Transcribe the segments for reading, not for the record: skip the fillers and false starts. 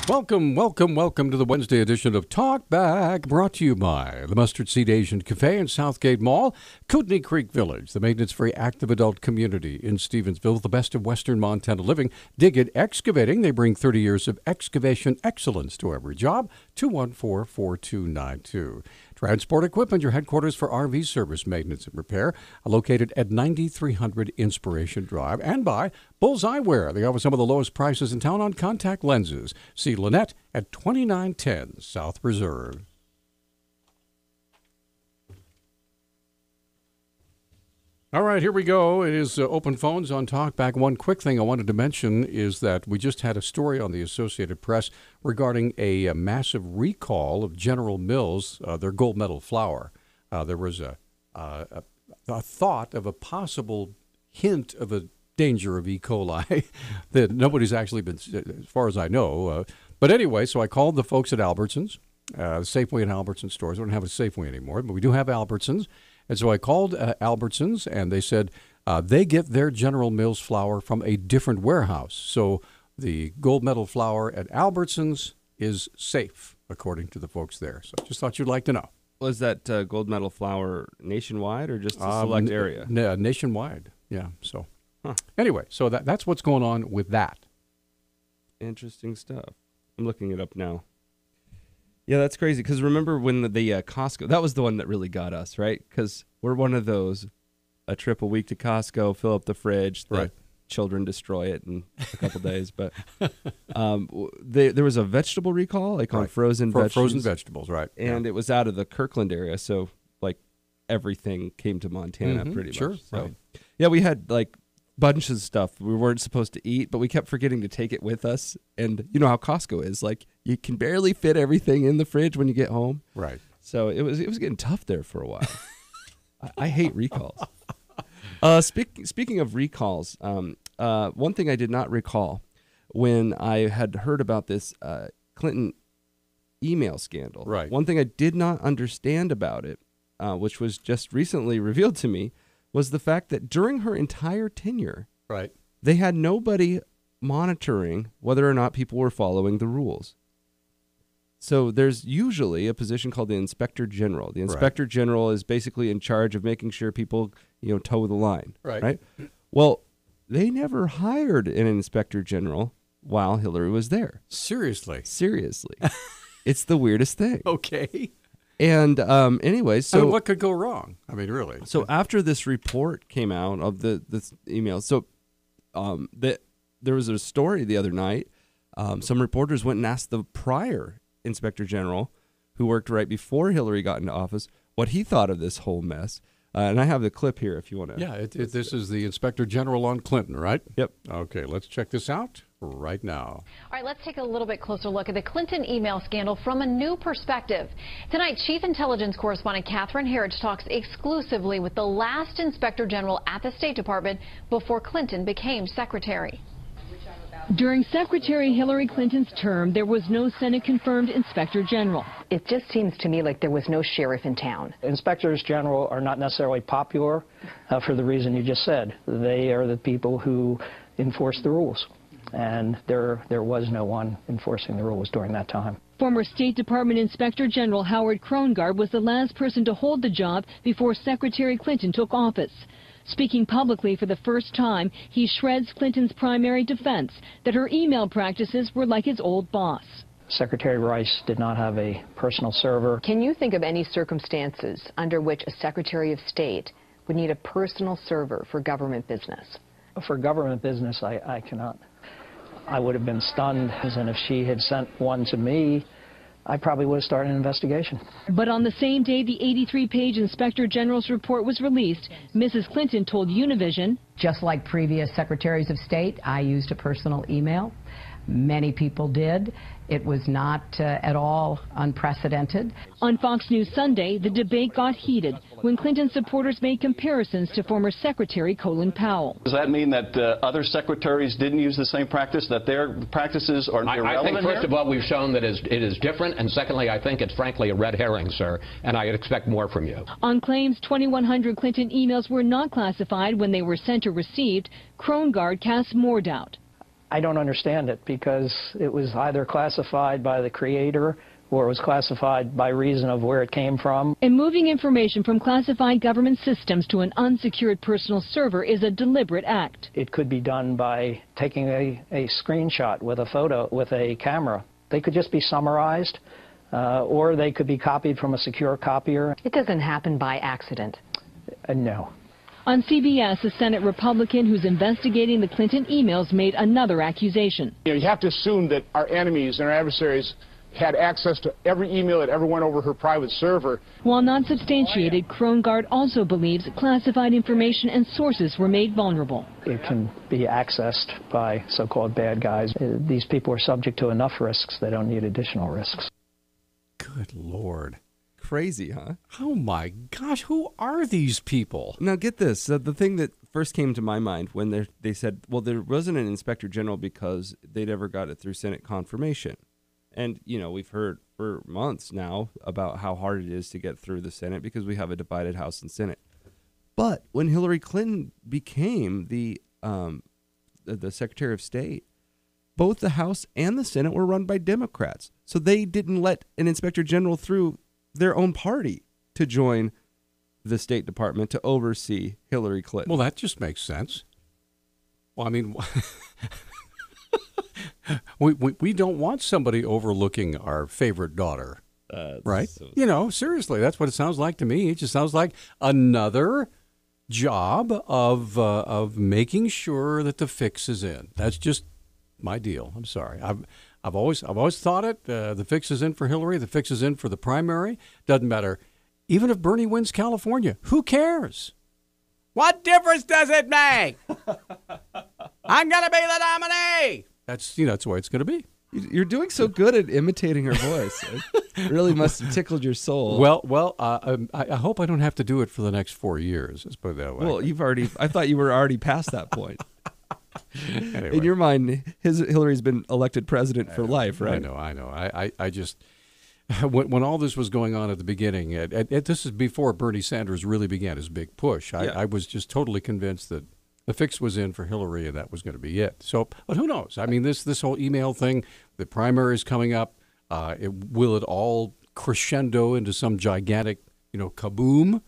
Welcome to the Wednesday edition of Talk Back, brought to you by the Mustard Seed Asian Cafe in Southgate Mall, Kootenai Creek Village, the maintenance-free active adult community in Stevensville, the best of Western Montana living. Dig It Excavating. They bring 30 years of excavation excellence to every job. 214-4292. Transport Equipment, your headquarters for RV service maintenance and repair, located at 9300 Inspiration Drive. And by Bullseye Wear. They offer some of the lowest prices in town on contact lenses. See Lynette at 2910 South Reserve. All right, here we go. It is open phones on Talkback. One quick thing I wanted to mention is that we just had a story on the Associated Press regarding a massive recall of General Mills, their gold medal flour. There was a thought of a possible hint of a danger of E. coli that nobody's actually been, as far as I know. But anyway, so I called the folks at Albertsons, Safeway and Albertsons stores. We don't have a Safeway anymore, but we do have Albertsons. And so I called Albertsons, and they said they get their General Mills flour from a different warehouse. So the gold medal flour at Albertsons is safe, according to the folks there. So I just thought you'd like to know. Was that gold medal flour nationwide or just a select area? Nationwide, yeah. So anyway, so that's what's going on with that. Interesting stuff. I'm looking it up now. Yeah, that's crazy. Because remember when the Costco, that was the one that really got us, right? Because we're one of those, a trip a week to Costco, fill up the fridge, the children destroy it in a couple days. But there was a vegetable recall, like on frozen vegetables. Frozen vegetables, right. And it was out of the Kirkland area, so like everything came to Montana pretty much. Sure, so, yeah, we had like bunches of stuff we weren't supposed to eat, but we kept forgetting to take it with us. And you know how Costco is, like you can barely fit everything in the fridge when you get home. Right. So it was getting tough there for a while. I hate recalls. Speaking of recalls, one thing I did not recall when I had heard about this Clinton email scandal. Right. One thing I did not understand about it, which was just recently revealed to me, was the fact that during her entire tenure, they had nobody monitoring whether or not people were following the rules. So there's usually a position called the Inspector General. The Inspector General is basically in charge of making sure people, toe the line. Right? Well, they never hired an Inspector General while Hillary was there. Seriously. It's the weirdest thing. Okay. And anyway, so what could go wrong? I mean, really. So after this report came out of this email, so there was a story the other night. Some reporters went and asked the prior Inspector General, who worked right before Hillary got into office, what he thought of this whole mess. And I have the clip here if you want to. Yeah, this is the Inspector General on Clinton, right? Yep. Okay, let's check this out right now. All right, let's take a little bit closer look at the Clinton email scandal from a new perspective. Tonight, Chief Intelligence Correspondent Catherine Herridge talks exclusively with the last Inspector General at the State Department before Clinton became Secretary. During Secretary Hillary Clinton's term, there was no Senate-confirmed Inspector General. It just seems to me like there was no sheriff in town. Inspectors General are not necessarily popular for the reason you just said. They are the people who enforce the rules. And there was no one enforcing the rules during that time. Former State Department Inspector General Howard Krongard was the last person to hold the job before Secretary Clinton took office. Speaking publicly for the first time, he shreds Clinton's primary defense, that her email practices were like his old boss. Secretary Rice did not have a personal server. Can you think of any circumstances under which a Secretary of State would need a personal server for government business? For government business, I cannot. I would have been stunned, and if she had sent one to me, I probably would have started an investigation. But on the same day the 83-page Inspector General's report was released, Mrs. Clinton told Univision, "Just like previous secretaries of state, I used a personal email. Many people did. It was not at all unprecedented." On Fox News Sunday, the debate got heated when Clinton supporters made comparisons to former Secretary Colin Powell. Does that mean that other secretaries didn't use the same practice, that their practices are irrelevant? I think, first of all, we've shown that it is different, and secondly, I think it's frankly a red herring, sir, and I expect more from you. On claims 2,100 Clinton emails were not classified when they were sent or received, Krongard casts more doubt. I don't understand it because it was either classified by the creator or it was classified by reason of where it came from. And moving information from classified government systems to an unsecured personal server is a deliberate act. It could be done by taking a screenshot with a photo, with a camera. They could just be summarized, or they could be copied from a secure copier. It doesn't happen by accident. No. On CBS, a Senate Republican who's investigating the Clinton emails made another accusation. You have to assume that our enemies and our adversaries had access to every email that ever went over her private server. While not substantiated, Krongard also believes classified information and sources were made vulnerable. It can be accessed by so-called bad guys. These people are subject to enough risks. They don't need additional risks. Good Lord. Crazy, huh? Oh, my gosh. Who are these people? Now, get this. The thing that first came to my mind when they said, well, there wasn't an inspector general because they never got it through Senate confirmation. And, you know, we've heard for months now about how hard it is to get through the Senate because we have a divided House and Senate. But when Hillary Clinton became the Secretary of State, both the House and the Senate were run by Democrats. So they didn't let an inspector general through their own party to join the State Department to oversee Hillary Clinton. Well, that just makes sense. Well, I mean... We don't want somebody overlooking our favorite daughter, right? So, you know, seriously, that's what it sounds like to me. It just sounds like another job of making sure that the fix is in. That's just my deal. I'm sorry. I've always thought it. The fix is in for Hillary. The fix is in for the primary. Doesn't matter. Even if Bernie wins California, who cares? What difference does it make? I'm gonna be the nominee. That's that's the way it's going to be. You're doing so good at imitating her voice. It really must have tickled your soul. Well, I hope I don't have to do it for the next 4 years. Let's put it that way. Well, I thought you were already past that point. Anyway. In your mind, Hillary's been elected president for life, right? I know. I just, when all this was going on at the beginning, this is before Bernie Sanders really began his big push. I was just totally convinced that the fix was in for Hillary, and that was going to be it. So, but who knows? I mean, this whole email thing, the primary is coming up. Will it all crescendo into some gigantic, kaboom,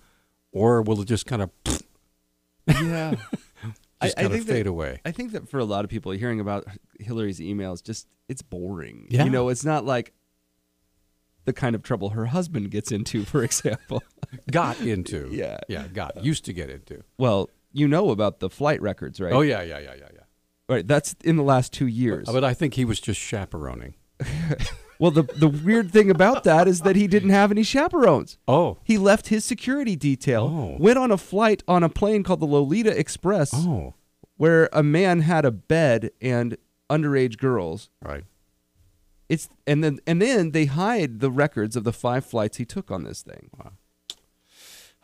or will it just kind of, yeah, just kind of fade away? I think that for a lot of people, hearing about Hillary's emails, it's boring. Yeah. It's not like the kind of trouble her husband gets into, for example. Used to get into. Well. You know about the flight records, right? Oh, yeah. Right, that's in the last 2 years. But I think he was just chaperoning. Well, the weird thing about that is that he didn't have any chaperones. Oh. He left his security detail, went on a flight on a plane called the Lolita Express, where a man had a bed and underage girls. Right. And then they hide the records of the 5 flights he took on this thing. Wow.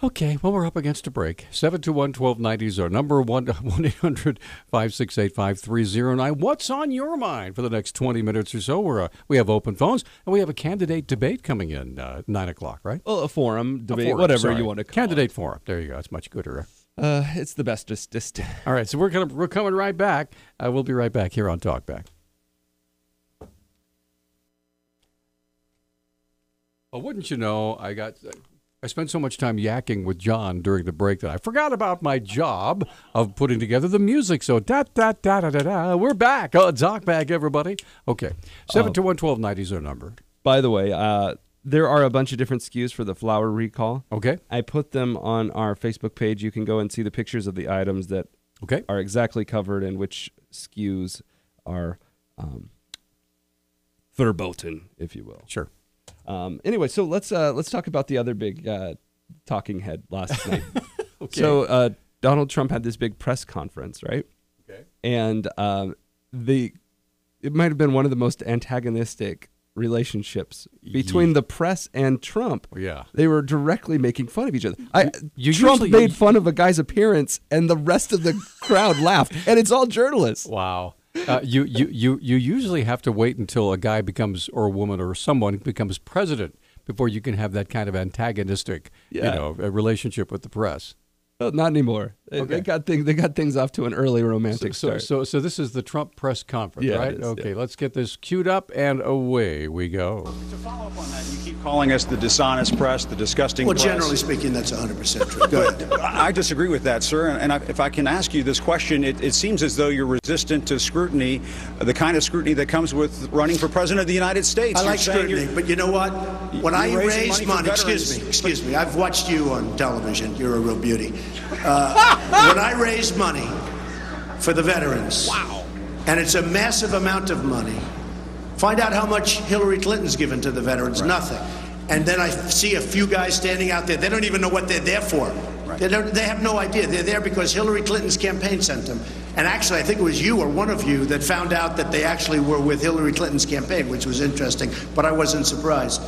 Okay, well, we're up against a break. 721-1290 is our number, 1-800-568-5309. What's on your mind for the next 20 minutes or so? We have open phones, and we have a candidate debate coming in 9 o'clock, right? Well, a forum debate, whatever you want to call it. Candidate forum. There you go. It's much gooder. It's the bestest. All right, so we're coming right back. We'll be right back here on Talkback. Well, wouldn't you know, I spent so much time yakking with John during the break that I forgot about my job of putting together the music. So, da-da-da-da-da-da. We're back. Talkback, everybody. Okay. 721-1290 is our number. By the way, there are a bunch of different SKUs for the flour recall. Okay. I put them on our Facebook page. You can go and see the pictures of the items that are exactly covered and which SKUs are verboten, if you will. Sure. Anyway, so let's talk about the other big talking head last night. Okay. So Donald Trump had this big press conference, right? Okay. And it might have been one of the most antagonistic relationships between the press and Trump. Yeah. They were directly making fun of each other. Trump made fun of a guy's appearance, and the rest of the crowd laughed, and it's all journalists. Wow. You usually have to wait until a guy becomes, or a woman or someone becomes president before you can have that kind of antagonistic, a relationship with the press. Well, not anymore. They got things off to an early romantic start. So this is the Trump press conference, Yeah, right? it is, Okay, yeah. let's get this queued up and away we go. To follow up on that, you keep calling us the dishonest press, the disgusting press. Well, generally speaking, that's 100% true. Go ahead. I disagree with that, sir. And if I can ask you this question, it seems as though you're resistant to scrutiny, the kind of scrutiny that comes with running for president of the United States. I like scrutiny, but you know what? When I raise money, excuse me, I've watched you on television. You're a real beauty. When I raise money for the veterans, wow, and it's a massive amount of money, find out how much Hillary Clinton's given to the veterans. Right. Nothing. And then I see a few guys standing out there. They don't even know what they're there for. Right. They have no idea. They're there because Hillary Clinton's campaign sent them. And actually, I think it was you or one of you that found out that they actually were with Hillary Clinton's campaign, which was interesting, but I wasn't surprised.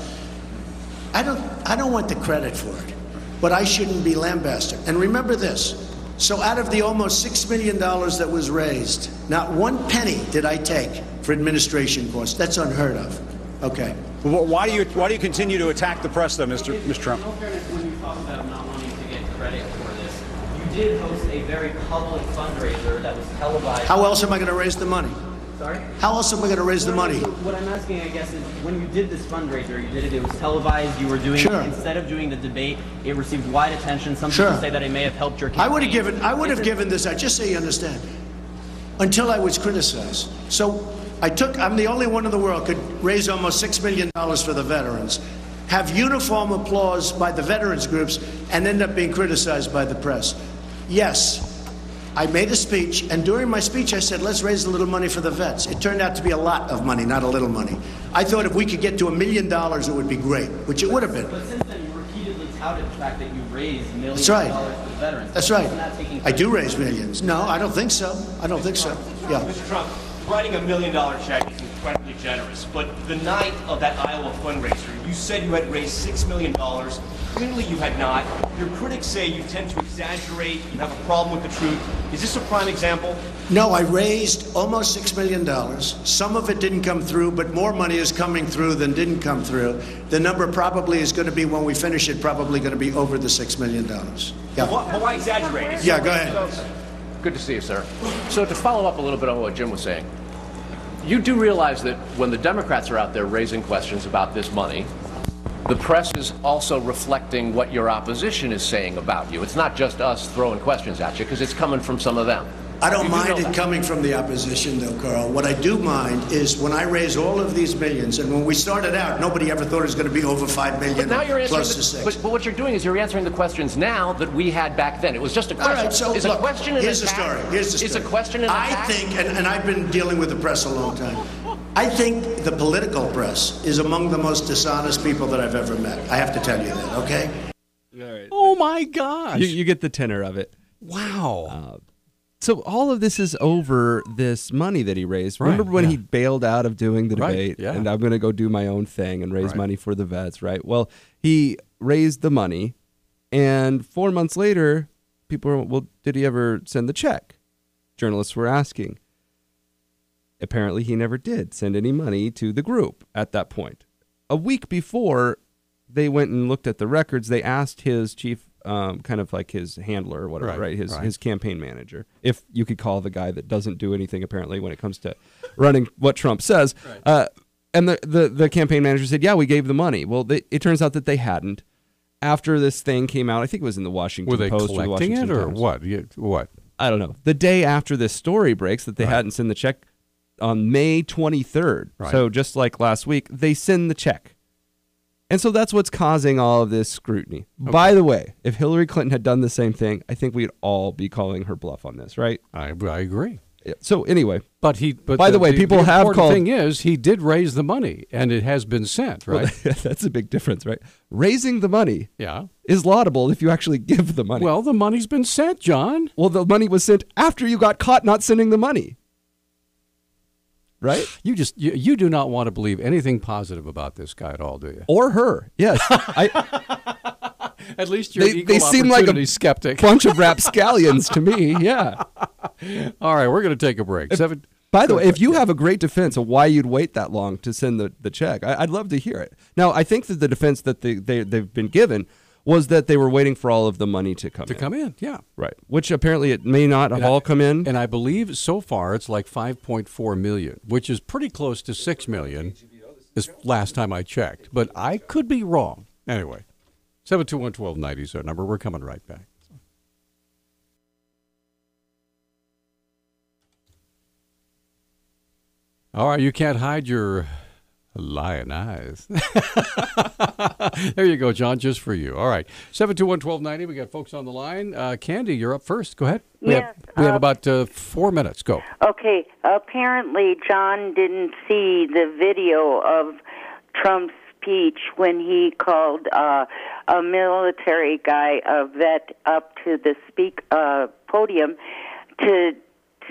I don't want the credit for it, but I shouldn't be lambasted. And remember this. So out of the almost $6 million that was raised, not one penny did I take for administration costs. That's unheard of. Okay. Well, why do you continue to attack the press, though, Mr. Trump? In fairness, when you talk about not wanting to get credit for this, you did host a very public fundraiser that was televised. How else am I going to raise the money? Sorry? How else am I going to raise the money? What I'm asking, I guess, is when you did this fundraiser, it was televised, you were doing, instead of doing the debate, it received wide attention. Some people say that it may have helped your campaign. I would have given this out, just so you understand, until I was criticized. So I'm the only one in the world could raise almost $6 million for the veterans, have uniform applause by the veterans groups, and end up being criticized by the press. Yes. I made a speech, and during my speech I said, let's raise a little money for the vets. It turned out to be a lot of money, not a little money. I thought if we could get to $1 million, it would be great, which it would have been. But since then, you repeatedly touted the fact that you raised millions That's right. of dollars for the veterans. That's right. I do raise millions. No, I don't think so. I don't think so. Yeah. Mr. Trump, writing $1 million check is incredibly generous, but the night of that Iowa fundraiser, you said you had raised $6 million. Clearly you had not. Your critics say you tend to exaggerate, you have a problem with the truth. Is this a prime example? No, I raised almost $6 million. Some of it didn't come through, but more money is coming through than didn't come through. The number probably is going to be, when we finish it, probably going to be over the $6 million. Yeah. But why exaggerate? Yeah, go ahead. Good to see you, sir. So to follow up a little bit on what Jim was saying, you do realize that when the Democrats are out there raising questions about this money, the press is also reflecting what your opposition is saying about you. It's not just us throwing questions at you, because it's coming from some of them. I don't mind it coming from the opposition, though, Carl. What I do mind is when I raise all of these millions, and when we started out, nobody ever thought it was going to be over $5 million, now you're close to 6. But what you're doing is you're answering the questions now that we had back then. It was just a question. All right, so is look, a question here's the story. Here's the story. Is a question an attack? I think, and I've been dealing with the press a long time, I think the political press is among the most dishonest people that I've ever met. I have to tell you that, okay? All right. Oh, my gosh. You get the tenor of it. Wow. So all of this is over this money that he raised. Remember when he bailed out of doing the debate and I'm going to go do my own thing and raise money for the vets, right? Well, he raised the money, and 4 months later, people were, well, did he ever send the check? Journalists were asking. Apparently, he never did send any money to the group at that point. A week before they went and looked at the records, they asked his chief, kind of like his handler or whatever, right? His campaign manager, if you could call the guy that doesn't do anything apparently when it comes to running what Trump says. And the campaign manager said, yeah, we gave the money. Well, it turns out that they hadn't. After this thing came out, I think it was in the Washington Post. Were they collecting it or what? What? I don't know. The day after this story breaks that they hadn't sent the check on May 23rd. So just like last week, they send the check. And so that's what's causing all of this scrutiny. Okay. By the way, if Hillary Clinton had done the same thing, I think we'd all be calling her bluff on this, right? I agree. So anyway, but by the way, people have called. The thing is, he did raise the money, and it has been sent, right? Well, that's a big difference, right? Raising the money, is laudable if you actually give the money. Well, the money's been sent, John. Well, the money was sent after you got caught not sending the money. Right? You do not want to believe anything positive about this guy at all, do you? Or her? Yes. At least you're they seem like a skeptic. Bunch of rapscallions to me. Yeah. All right, we're going to take a break. By the way, if you have a great defense of why you'd wait that long to send the check, I'd love to hear it. Now, I think that the defense that they've been given was that they were waiting for all of the money to come in. Yeah. Right. Which apparently it may not have all come in. And I believe so far it's like 5.4 million, which is pretty close to 6 million this last time I checked. But I could be wrong. Anyway, 721-1290 is our number. We're coming right back. All right, you can't hide your lying eyes. There you go, John, just for you. All right, 721-1290. We got folks on the line. Candy, you're up first. Go ahead. We have about 4 minutes. Go. Okay. Apparently, John didn't see the video of Trump's speech when he called a military guy, a vet, up to the podium to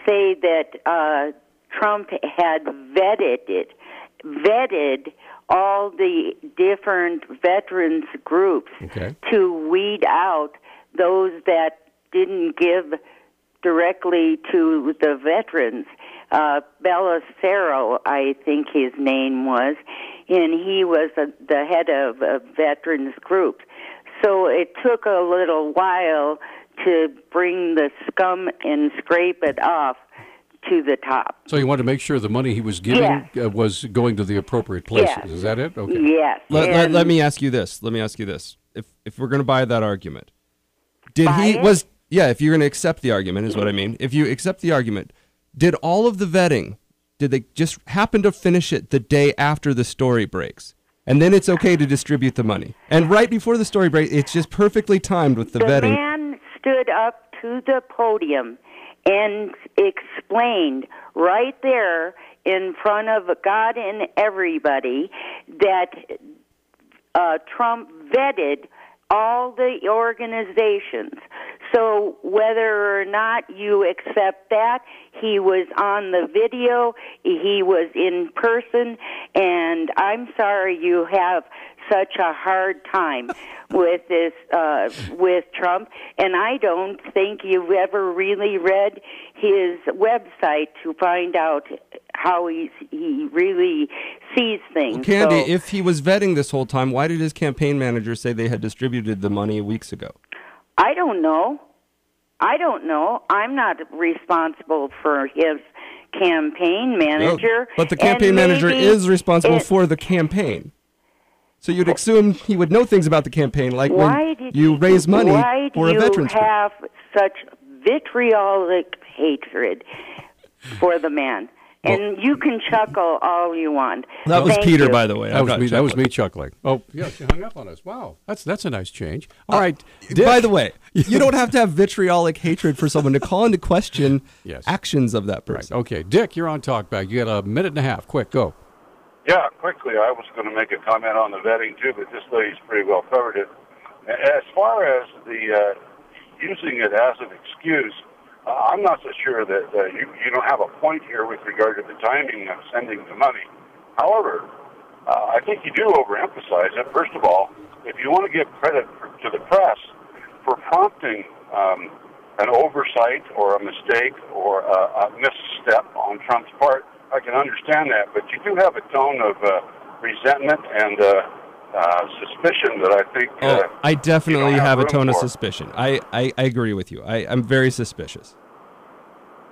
say that Trump had vetted all the different veterans groups to weed out those that didn't give directly to the veterans. Belisaro, I think his name was, and he was the head of veterans groups. So it took a little while to bring the scum and scrape it off to the top. So you wanted to make sure the money he was giving was going to the appropriate places. Yes. Is that it? Okay. Yes. Let me ask you this. If we're going to buy that argument, if you're going to accept the argument is what I mean. If you accept the argument, did all of the vetting, did they just happen to finish it the day after the story breaks? And then it's okay to distribute the money. And right before the story breaks, it's just perfectly timed with the vetting. The man stood up to the podium and explained right there in front of God and everybody that Trump vetted all the organizations. So whether or not you accept that, he was on the video, he was in person, and I'm sorry you have such a hard time with this, with Trump, and I don't think you've ever really read his website to find out how he really sees things. Well, Candy, if he was vetting this whole time, why did his campaign manager say they had distributed the money weeks ago? I don't know. I'm not responsible for his campaign manager. No, but the campaign manager is responsible for the campaign. So you'd assume he would know things about the campaign, like when you raise money for a veterans group. Why do you have such vitriolic hatred for the man? And you can chuckle all you want. That was Peter, by the way. That was me chuckling. Oh, yeah, she hung up on us. Wow, that's a nice change. All right. Dick. By the way, you don't have to have vitriolic hatred for someone to call into question actions of that person. Right. Okay, Dick, you're on Talkback. You got a minute and a half. Quick, go. Yeah, quickly. I was going to make a comment on the vetting too, but this lady's pretty well covered it. As far as the using it as an excuse, I'm not so sure that you don't have a point here with regard to the timing of sending the money. However, I think you do overemphasize it. First of all, if you want to give credit to the press for prompting an oversight or a mistake or a misstep on Trump's part, I can understand that. But you do have a tone of resentment and suspicion that I think... I definitely have a tone of suspicion. I agree with you. I'm very suspicious.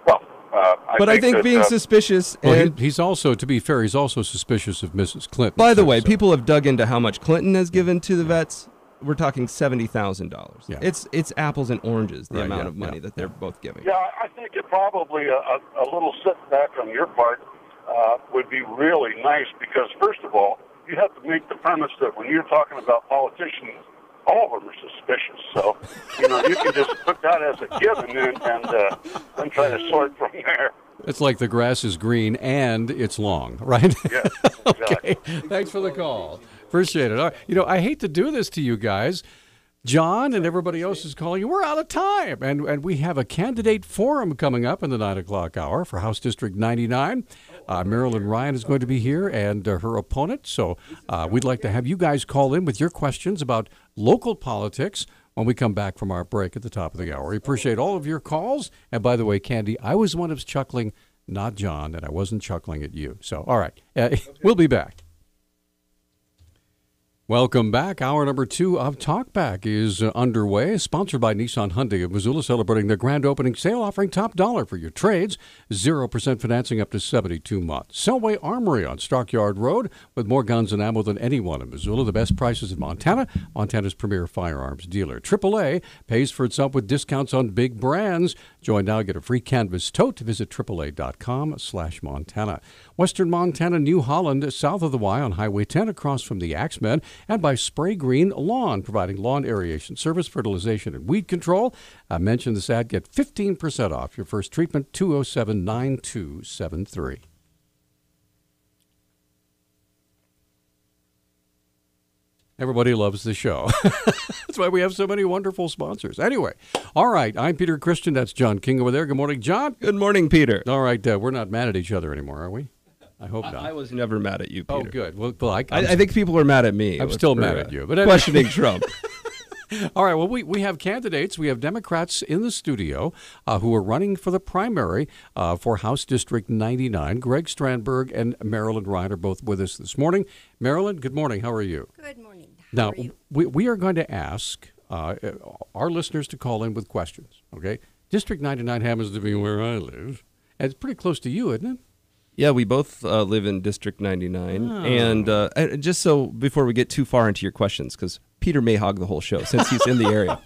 Well, I think being suspicious... Well, he's also, to be fair, he's also suspicious of Mrs. Clinton. By the way, people have dug into how much Clinton has given to the vets. We're talking $70,000. Yeah. It's apples and oranges, the amount of money that they're both giving. Yeah, I think it probably a little sit back on your part would be really nice because, first of all, you have to make the premise that when you're talking about politicians, all of them are suspicious. So, you can just put that as a given and then try to sort from there. It's like the grass is green and it's long, right? Yeah, exactly. Okay, thanks for the call. Appreciate it. All right. I hate to do this to you guys. John and everybody else is calling you. We're out of time. And we have a candidate forum coming up in the 9 o'clock hour for House District 99. Marilyn Ryan is going to be here and her opponent. So we'd like to have you guys call in with your questions about local politics when we come back from our break at the top of the hour. We appreciate all of your calls. And by the way, Candy, I was the one who was chuckling, not John, and I wasn't chuckling at you. So, all right. We'll be back. Welcome back. Hour number 2 of Talkback is underway, sponsored by Nissan Hyundai of Missoula, celebrating their grand opening sale, offering top dollar for your trades, 0% financing up to 72 months. Selway Armory on Stockyard Road, with more guns and ammo than anyone in Missoula. The best prices in Montana, Montana's premier firearms dealer. AAA pays for itself with discounts on big brands. Join now, get a free canvas tote. Visit AAA.com/Montana. Western Montana, New Holland, south of the Y on Highway 10, across from the Axemen, and by Spray Green Lawn, providing lawn aeration service, fertilization, and weed control. Mention this ad, get 15% off your first treatment, 207-9273. Everybody loves the show. That's why we have so many wonderful sponsors. Anyway, all right, I'm Peter Christian. That's John King over there. Good morning, John. Good morning, Peter. All right, we're not mad at each other anymore, are we? I hope not. I was never mad at you, Peter. Oh, good. Well, I think people are mad at me. I'm still mad at you. But anyway. Questioning Trump. All right, well, we have candidates. We have Democrats in the studio who are running for the primary for House District 99. Greg Strandberg and Marilyn Ryan are both with us this morning. Marilyn, good morning. How are you? Good morning. How are you? We are going to ask our listeners to call in with questions, okay? District 99 happens to be where I live. And it's pretty close to you, isn't it? Yeah, we both live in District 99. Oh. And just so before we get too far into your questions, because Peter may hog the whole show since he's in the area,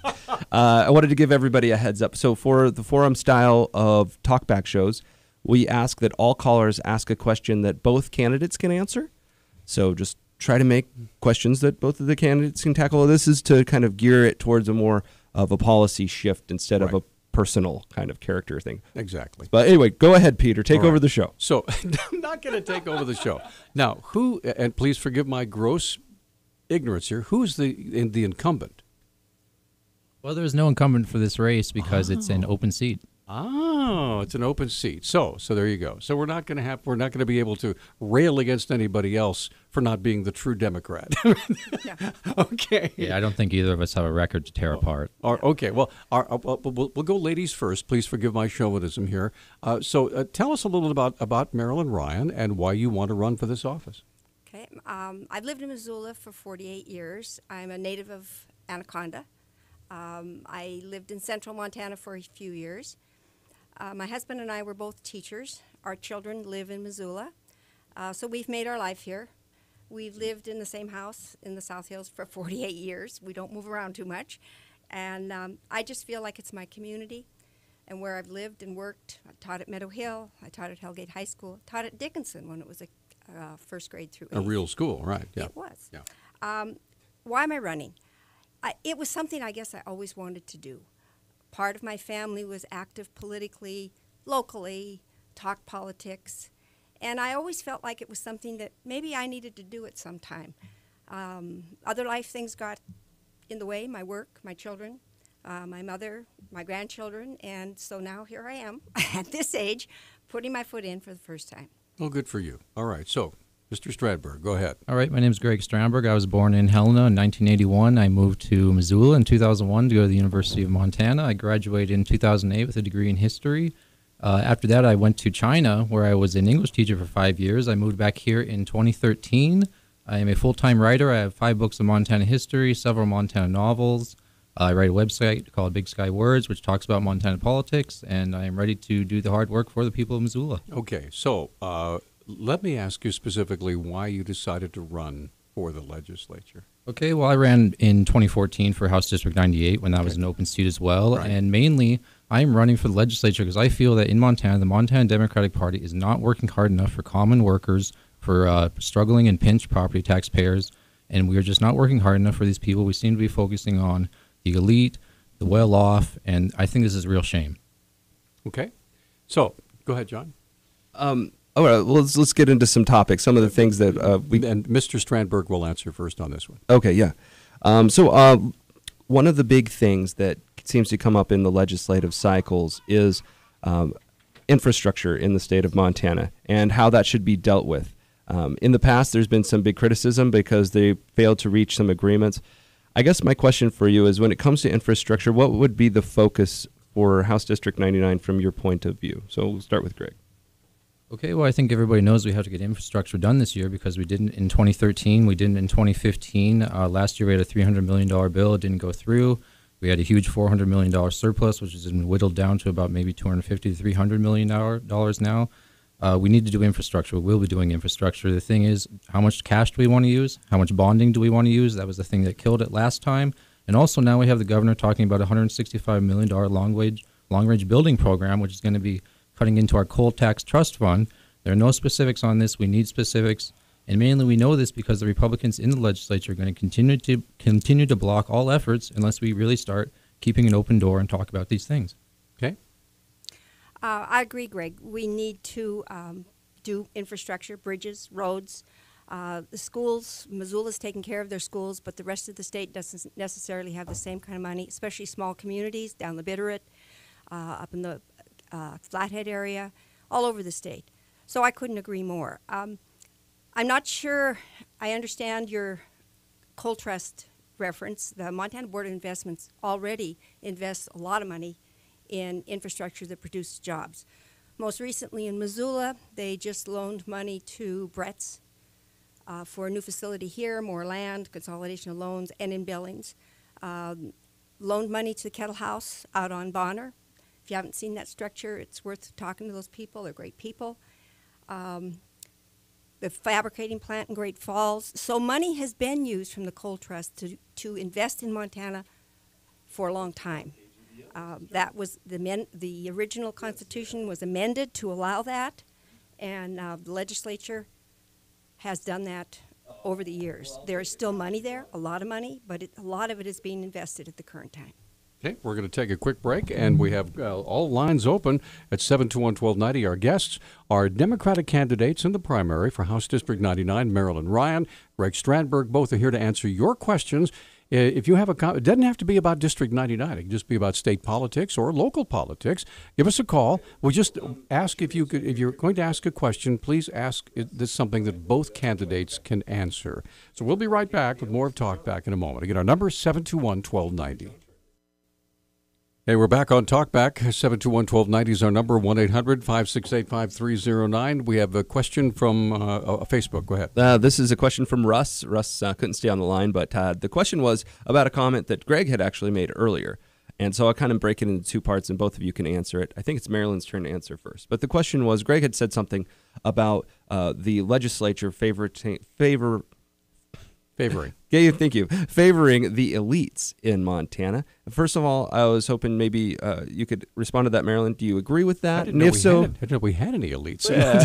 I wanted to give everybody a heads up. So for the forum style of talkback shows, we ask that all callers ask a question that both candidates can answer. So just try to make questions that both of the candidates can tackle. This is to kind of gear it towards a more of a policy shift instead of a personal kind of character thing. Exactly. But anyway, go ahead, Peter. Take over the show. So I'm not going to take over the show. Now, who, and please forgive my gross ignorance here, who's the incumbent? Well, there's no incumbent for this race because it's an open seat. Oh, it's an open seat. So there you go. So we're not going to be able to rail against anybody else for not being the true Democrat. Okay. Yeah, I don't think either of us have a record to tear apart. Okay. Well, we'll go ladies first. Please forgive my chauvinism here. So tell us a little about Marilyn Ryan and why you want to run for this office. Okay. I've lived in Missoula for 48 years. I'm a native of Anaconda. I lived in central Montana for a few years. My husband and I were both teachers. Our children live in Missoula. So we've made our life here. We've lived in the same house in the South Hills for 48 years. We don't move around too much. And I just feel like it's my community and where I've lived and worked. I taught at Meadow Hill. I taught at Hellgate High School. Taught at Dickinson when it was a first grade through 8th. A real school, right. Yeah. It was. Yeah. Why am I running? It was something I guess I always wanted to do. Part of my family was active politically, locally, talk politics, and I always felt like it was something that maybe I needed to do at some time. Other life things got in the way, my work, my children, my mother, my grandchildren, and so now here I am at this age, putting my foot in for the first time. Well, good for you. All right, so Mr. Strandberg, go ahead. All right, my name is Greg Strandberg. I was born in Helena in 1981. I moved to Missoula in 2001 to go to the University of Montana. I graduated in 2008 with a degree in history. After that, I went to China, where I was an English teacher for 5 years. I moved back here in 2013. I am a full-time writer. I have 5 books of Montana history, several Montana novels. I write a website called Big Sky Words, which talks about Montana politics, and I am ready to do the hard work for the people of Missoula. Okay, so let me ask you specifically why you decided to run for the legislature. Okay, well, I ran in 2014 for House District 98 when that was an open seat as well. Right. And mainly, I'm running for the legislature because I feel that in Montana, the Montana Democratic Party is not working hard enough for common workers, for struggling and pinched property taxpayers, and we are just not working hard enough for these people. We seem to be focusing on the elite, the well-off, and I think this is a real shame. Okay. So, go ahead, John. All right, well, let's get into some topics, some of the things that And Mr. Strandberg will answer first on this one. Okay, yeah. One of the big things that seems to come up in the legislative cycles is infrastructure in the state of Montana and how that should be dealt with. In the past, there's been some big criticism because they failed to reach some agreements. I guess my question for you is, when it comes to infrastructure, what would be the focus for House District 99 from your point of view? So we'll start with Greg. Okay, well, I think everybody knows we have to get infrastructure done this year because we didn't in 2013, we didn't in 2015. Last year we had a $300 million bill. It didn't go through. We had a huge $400 million surplus, which has been whittled down to about maybe $250 to $300 million now. We need to do infrastructure. We will be doing infrastructure. The thing is, how much cash do we want to use? How much bonding do we want to use? That was the thing that killed it last time. And also now we have the governor talking about a $165 million long-range building program, which is going to be cutting into our coal tax trust fund. There are no specifics on this. We need specifics. And mainly we know this because the Republicans in the legislature are going to continue to block all efforts unless we really start keeping an open door and talk about these things. Okay. I agree, Greg. We need to do infrastructure, bridges, roads. The schools, Missoula's taking care of their schools, but the rest of the state doesn't necessarily have the same kind of money, especially small communities down the Bitterroot, up in the Flathead area, all over the state. So I couldn't agree more. I'm not sure I understand your coal trust reference. The Montana Board of Investments already invests a lot of money in infrastructure that produces jobs. Most recently in Missoula, they just loaned money to Brett's for a new facility here, more land, consolidation of loans, and in Billings. Loaned money to the Kettle House out on Bonner. If you haven't seen that structure, it's worth talking to those people. They're great people. The fabricating plant in Great Falls. So money has been used from the Coal Trust to invest in Montana for a long time. That was the original Constitution was amended to allow that, and the legislature has done that over the years. There is still money there, a lot of money, but a lot of it is being invested at the current time. Okay, we're going to take a quick break, and we have all lines open at 721-1290. Our guests are Democratic candidates in the primary for House District 99, Marilyn Ryan, Greg Strandberg. Both are here to answer your questions. If you have it doesn't have to be about District 99. It can just be about state politics or local politics. Give us a call. We'll just ask if you're going to ask a question, please ask this something that both candidates can answer. So we'll be right back with more of Talk Back in a moment. Again, our number is 721-1290. Hey, we're back on Talkback. 721-1290 is our number, 1-800-568-5309. We have a question from Facebook. Go ahead. This is a question from Russ. Russ couldn't stay on the line, but the question was about a comment that Greg had actually made earlier. And so I'll kind of break it into two parts, and both of you can answer it. I think it's Marilyn's turn to answer first. But the question was, Greg had said something about the legislature favoring. Yeah, thank you. Favoring the elites in Montana. First of all, I was hoping maybe you could respond to that, Marilyn. Do you agree with that? And if so, I didn't know we had any elites. Yeah.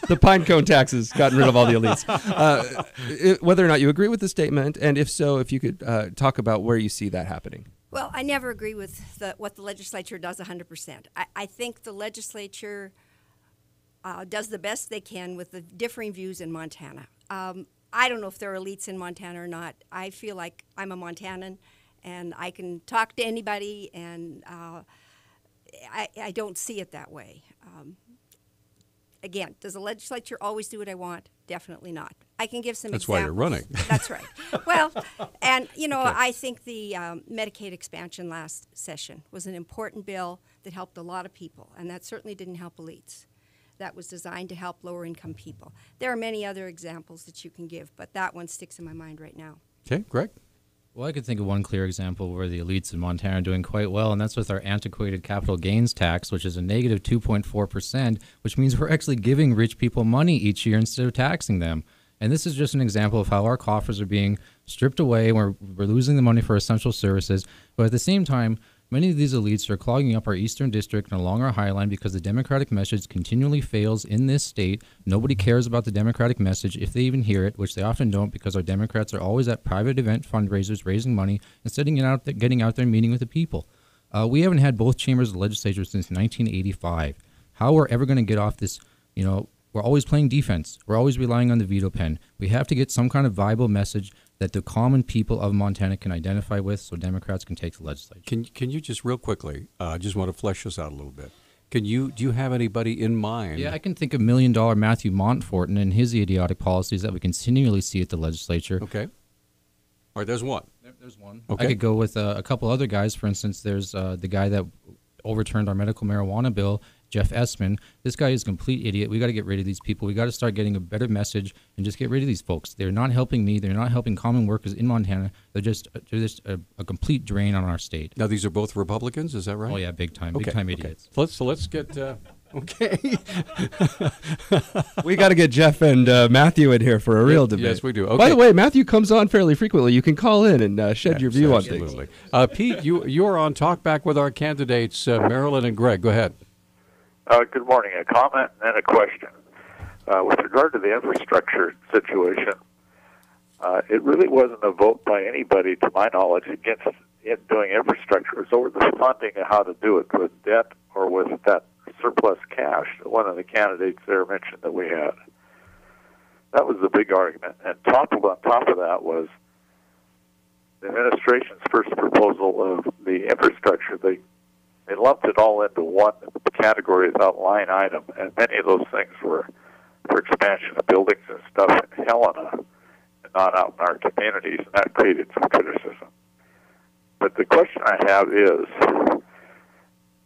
The Pinecone tax has gotten rid of all the elites. Whether or not you agree with the statement, and if so, if you could talk about where you see that happening. Well, I never agree with what the legislature does 100%. I think the legislature does the best they can with the differing views in Montana. I don't know if there are elites in Montana or not. I feel like I'm a Montanan, and I can talk to anybody, and I don't see it that way. Again, does the legislature always do what I want? Definitely not. I can give some That's examples. why you're running. That's right. Well, and, you know, Okay. I think the Medicaid expansion last session was an important bill that helped a lot of people, and that certainly didn't help elites. That was designed to help lower-income people. There are many other examples that you can give, but that one sticks in my mind right now. Okay, Greg? Well, I could think of one clear example where the elites in Montana are doing quite well, and that's with our antiquated capital gains tax, which is a negative 2.4%, which means we're actually giving rich people money each year instead of taxing them. And this is just an example of how our coffers are being stripped away, we're losing the money for essential services, but at the same time, many of these elites are clogging up our eastern district and along our highline because the Democratic message continually fails in this state. Nobody cares about the Democratic message if they even hear it, which they often don't because our Democrats are always at private event fundraisers raising money instead of getting out there and meeting with the people. We haven't had both chambers of the legislature since 1985. How we're ever going to get off this, you know, we're always playing defense. We're always relying on the veto pen. We have to get some kind of viable message that the common people of Montana can identify with so Democrats can take the legislature. Can you just real quickly, I just want to flesh this out a little bit. Do you have anybody in mind? Yeah, I can think of $1 million Matthew Montfortin and his idiotic policies that we continually see at the legislature. Okay. All right, there's one. There's one. Okay. I could go with a couple other guys. For instance, there's the guy that overturned our medical marijuana bill, Jeff Essman. This guy is a complete idiot. We got to get rid of these people. We got to start getting a better message and just get rid of these folks. They're not helping me. They're not helping common workers in Montana. They're just a complete drain on our state. Now, these are both Republicans, is that right? Oh, yeah, big time. Okay, Big time idiots. Okay. So let's get... okay. We got to get Jeff and Matthew in here for a real debate. Yes, we do. Okay. By the way, Matthew comes on fairly frequently. You can call in and shed your view on things. Pete, you are on Talkback with our candidates, Marilyn and Greg. Go ahead. Good morning. A comment and a question. With regard to the infrastructure situation, it really wasn't a vote by anybody, to my knowledge, against doing infrastructure. It was over the funding and how to do it, with debt or with that surplus cash. One of the candidates there mentioned that we had. That was the big argument. And on top of that was the administration's first proposal of the infrastructure. They lumped it all into one category without line item, and many of those things were for expansion of buildings and stuff in Helena and not out in our communities, and that created some criticism. But the question I have is,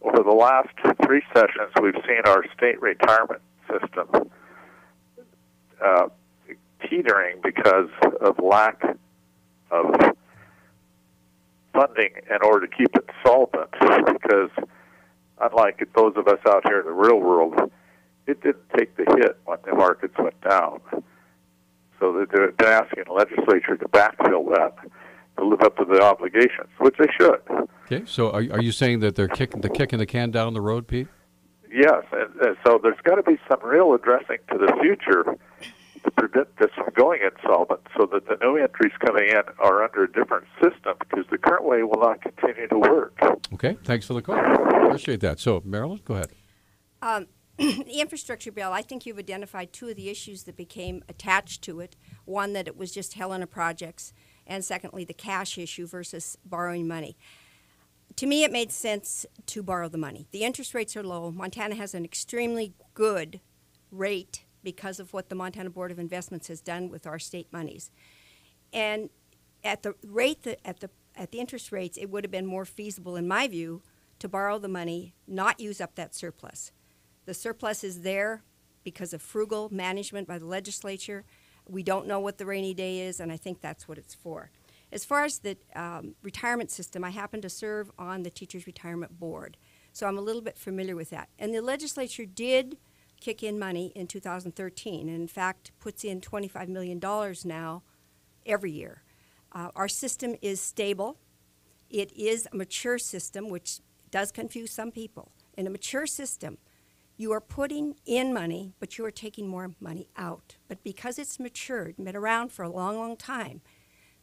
over the last 3 sessions, we've seen our state retirement system teetering because of lack of funding in order to keep it solvent. Because unlike those of us out here in the real world, it didn't take the hit when the markets went down. So they're asking the legislature to backfill that to live up to the obligations, which they should. Okay, so are you saying that they're kicking the can down the road, Pete? Yes, and so there's got to be some real addressing to the future to prevent this from going insolvent, so that the new entries coming in are under a different system, because the current way will not continue to work. Okay, thanks for the call. Appreciate that. So, Marilyn, go ahead. The infrastructure bill, I think you've identified two of the issues that became attached to it. One, that it was just Helena projects, and secondly, the cash issue versus borrowing money. To me, it made sense to borrow the money. The interest rates are low. Montana has an extremely good rate because of what the Montana Board of Investments has done with our state monies. And at the rate at the interest rates, it would have been more feasible, in my view, to borrow the money, not use up that surplus. The surplus is there because of frugal management by the legislature. We don't know what the rainy day is, and I think that's what it's for. As far as the retirement system, I happen to serve on the Teachers Retirement Board, so I'm a little bit familiar with that. And the legislature did kick in money in 2013, and in fact puts in $25 million now every year. Our system is stable. It is a mature system, which does confuse some people. In a mature system, you are putting in money, but you are taking more money out. But because it's matured and been around for a long, long time,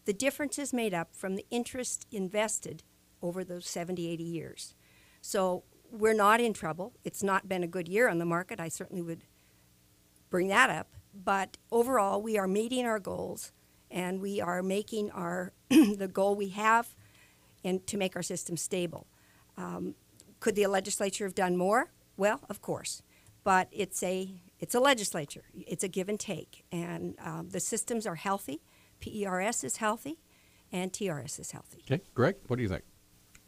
the difference is made up from the interest invested over those 70, 80 years. So we're not in trouble. It's not been a good year on the market. I certainly would bring that up. But overall, we are meeting our goals, and we are making our the goal we have and to make our system stable. Could the legislature have done more? Well, of course. But it's a legislature. It's a give and take. And the systems are healthy. PERS is healthy, and TRS is healthy. Okay, Greg, what do you think?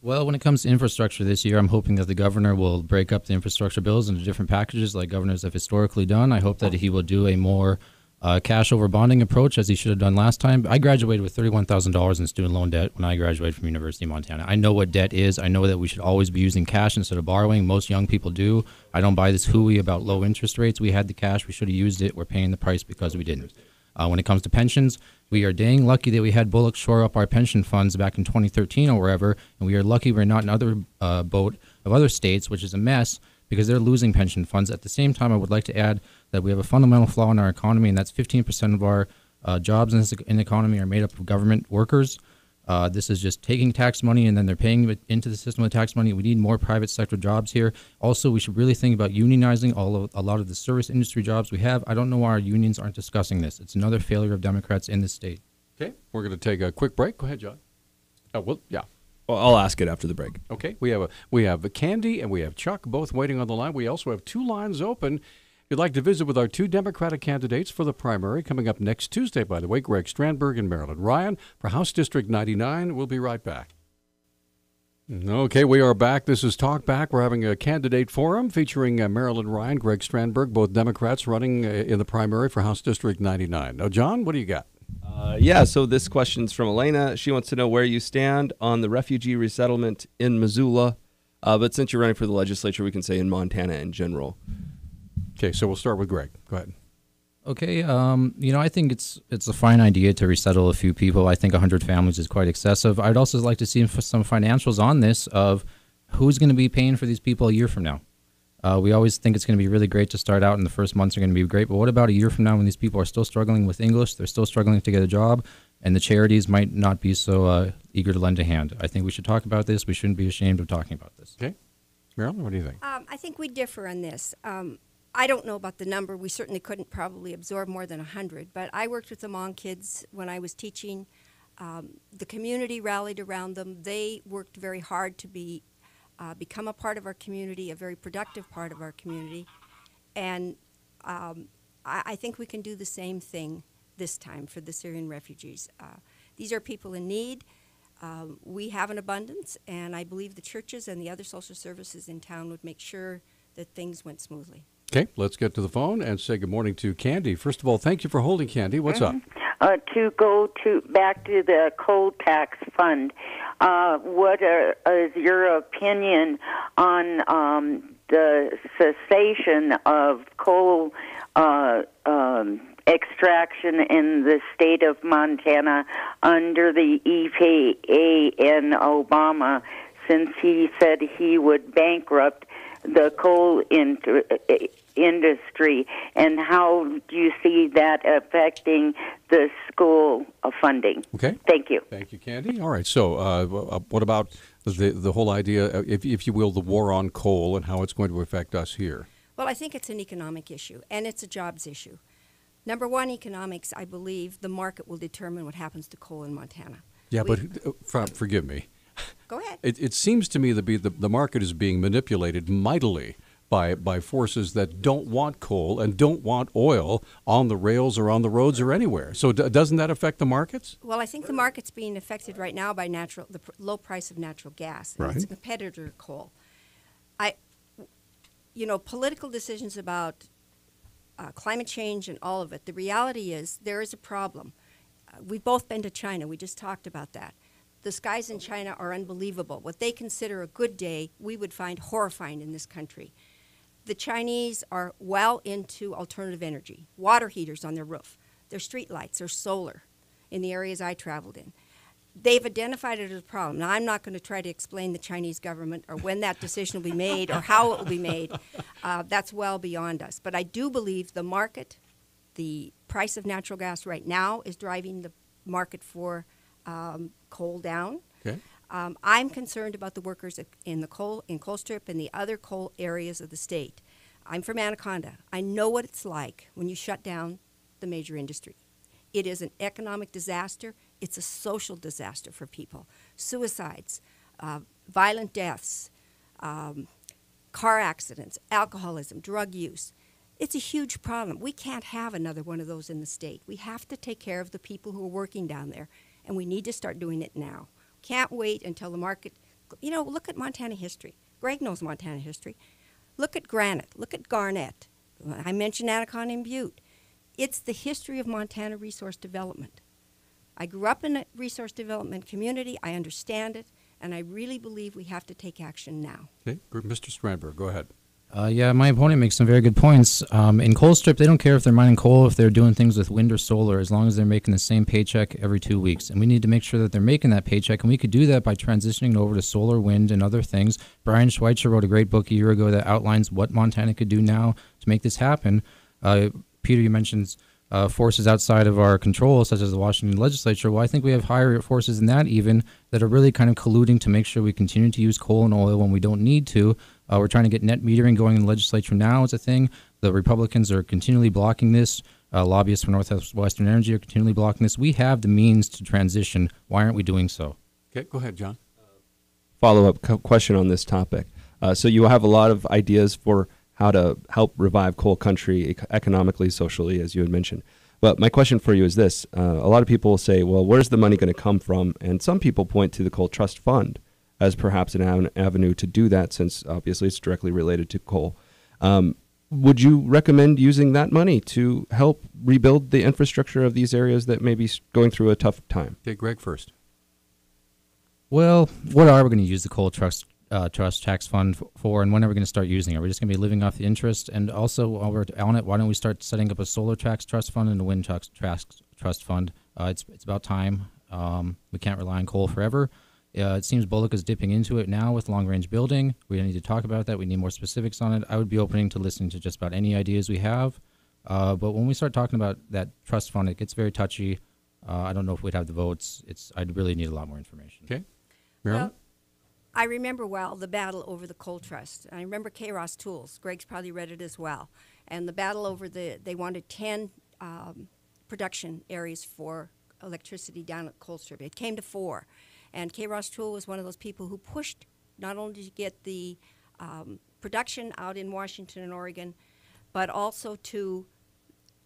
Well, when it comes to infrastructure this year, I'm hoping that the governor will break up the infrastructure bills into different packages like governors have historically done. I hope that he will do a more cash over bonding approach, as he should have done last time. I graduated with $31,000 in student loan debt when I graduated from University of Montana. I know what debt is. I know that we should always be using cash instead of borrowing. Most young people do. I don't buy this hooey about low interest rates. We had the cash. We should have used it. We're paying the price because we didn't. When it comes to pensions, we are dang lucky that we had Bullock shore up our pension funds back in 2013 or wherever, and we are lucky we're not in other boat of other states, which is a mess, because they're losing pension funds. At the same time, I would like to add that we have a fundamental flaw in our economy, and that's 15% of our jobs in the economy are made up of government workers. This is just taking tax money and then they're paying it into the system with tax money. We need more private sector jobs here. Also, we should really think about unionizing a lot of the service industry jobs we have. I don't know why our unions aren't discussing this. It's another failure of Democrats in this state. Okay, we're going to take a quick break. Go ahead, John. Oh, well, yeah. Well, I'll ask it after the break. Okay, we have Candy and we have Chuck both waiting on the line. We also have two lines open. If you'd like to visit with our two Democratic candidates for the primary coming up next Tuesday, by the way, Greg Strandberg and Marilyn Ryan for House District 99. We'll be right back. Okay, we are back. This is Talk Back. We're having a candidate forum featuring Marilyn Ryan, Greg Strandberg, both Democrats running in the primary for House District 99. Now, John, what do you got? Yeah, so this question's from Elena. She wants to know where you stand on the refugee resettlement in Missoula. But since you're running for the legislature, we can say in Montana in general. Okay, so we'll start with Greg. Go ahead. Okay, I think it's a fine idea to resettle a few people. I think 100 families is quite excessive. I'd also like to see some financials on this of who's going to be paying for these people a year from now. We always think it's going to be really great to start out and the first months are going to be great, but what about a year from now when these people are still struggling with English, they're still struggling to get a job, and the charities might not be so eager to lend a hand? I think we should talk about this. We shouldn't be ashamed of talking about this. Okay. Marilyn, what do you think? I think we differ on this. I don't know about the number. We certainly couldn't probably absorb more than 100, but I worked with the Hmong kids when I was teaching. The community rallied around them. They worked very hard to become a part of our community, a very productive part of our community. And I think we can do the same thing this time for the Syrian refugees. These are people in need. We have an abundance, and I believe the churches and the other social services in town would make sure that things went smoothly. Okay, let's get to the phone and say good morning to Candy. First of all, thank you for holding, Candy. What's up? To go back to the coal tax fund, what is your opinion on the cessation of coal extraction in the state of Montana under the EPA and Obama, since he said he would bankrupt the coal industry, and how do you see that affecting the school funding? Okay. Thank you. Thank you, Candy. All right. So what about the whole idea, if you will, the war on coal and how it's going to affect us here? Well, I think it's an economic issue, and it's a jobs issue. Number one, economics, I believe the market will determine what happens to coal in Montana. Yeah, but forgive me. Go ahead. It seems to me that the market is being manipulated mightily by forces that don't want coal and don't want oil on the rails or on the roads or anywhere. So doesn't that affect the markets? Well, I think the market's being affected right now by the low price of natural gas. And it's a competitor to coal. Political decisions about climate change and all of it, the reality is there is a problem. We've both been to China. We just talked about that. The skies in China are unbelievable. What they consider a good day, we would find horrifying in this country. The Chinese are well into alternative energy, water heaters on their roof. Their street lights are solar in the areas I traveled in. They've identified it as a problem. Now, I'm not going to try to explain the Chinese government or when that decision will be made or how it will be made. That's well beyond us. But I do believe the market, the price of natural gas right now is driving the market for coal down. Okay. I'm concerned about the workers in Colstrip and the other coal areas of the state. I'm from Anaconda. I know what it's like when you shut down the major industry. It is an economic disaster. It's a social disaster for people. Suicides, violent deaths, car accidents, alcoholism, drug use. It's a huge problem. We can't have another one of those in the state. We have to take care of the people who are working down there, and we need to start doing it now. Can't wait until the market, look at Montana history. Greg knows Montana history. Look at granite, look at garnet. I mentioned Anaconda and Butte. It's the history of Montana resource development. I grew up in a resource development community. I understand it, and I really believe we have to take action now. Okay, Mr. Strandberg, go ahead. Yeah, my opponent makes some very good points. In Colstrip, they don't care if they're mining coal, if they're doing things with wind or solar, as long as they're making the same paycheck every 2 weeks. And we need to make sure that they're making that paycheck, and we could do that by transitioning over to solar, wind, and other things. Brian Schweitzer wrote a great book a year ago that outlines what Montana could do now to make this happen. Peter, you mentioned forces outside of our control, such as the Washington legislature. Well, I think we have higher forces than that even that are really kind of colluding to make sure we continue to use coal and oil when we don't need to. We're trying to get net metering going in the legislature now as a thing. The Republicans are continually blocking this. Lobbyists for Northwestern Energy are continually blocking this. We have the means to transition. Why aren't we doing so? Okay, go ahead, John. Follow-up question on this topic. So you have a lot of ideas for how to help revive coal country economically, socially, as you had mentioned. But my question for you is this. A lot of people will say, well, where's the money going to come from? And some people point to the Coal Trust Fund as perhaps an avenue to do that, since obviously it's directly related to coal. Would you recommend using that money to help rebuild the infrastructure of these areas that may be going through a tough time? Okay, Greg first. Well, what are we going to use the coal trust tax fund for, and when are we going to start using it? Are we just going to be living off the interest? And also, while we're on it, why don't we start setting up a solar tax trust fund and a wind tax trust fund? It's about time. We can't rely on coal forever. It seems Bullock is dipping into it now with long-range building. We need to talk about that. We need more specifics on it. I would be open to listening to just about any ideas we have. But when we start talking about that trust fund, it gets very touchy. I don't know if we'd have the votes. I'd really need a lot more information. Okay. Marilyn? Well, I remember well the battle over the coal trust. I remember K-Ross Tools. Greg's probably read it as well. And the battle over they wanted 10 production areas for electricity down at Colstrip. It came to 4. And K-Ross Tool was one of those people who pushed not only to get the production out in Washington and Oregon, but also to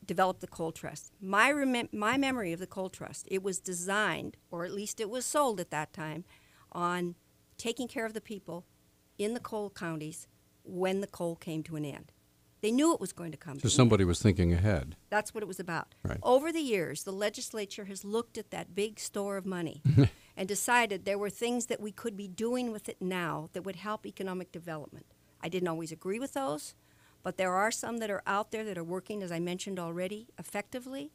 develop the coal trust. My memory of the coal trust, it was designed, or at least it was sold at that time, on taking care of the people in the coal counties when the coal came to an end. They knew it was going to come to an end. So somebody was thinking ahead. That's what it was about. Right. Over the years, the legislature has looked at that big store of money and decided there were things that we could be doing with it now that would help economic development. I didn't always agree with those, but there are some that are out there that are working, as I mentioned already, effectively.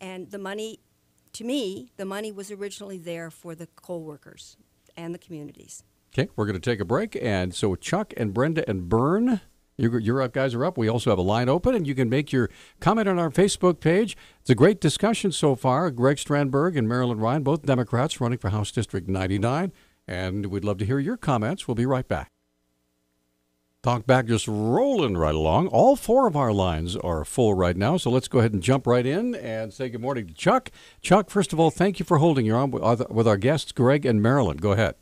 And the money, to me, the money was originally there for the coal workers and the communities. Okay, we're going to take a break. And so Chuck and Brenda and Bern, your up guys are up. We also have a line open, and you can make your comment on our Facebook page. It's a great discussion so far. Greg Strandberg and Marilyn Ryan, both Democrats running for House District 99. And we'd love to hear your comments. We'll be right back. Talk back just rolling right along. All 4 of our lines are full right now, so let's go ahead and jump right in and say good morning to Chuck. Chuck, first of all, thank you for holding your arm with our guests, Greg and Marilyn. Go ahead.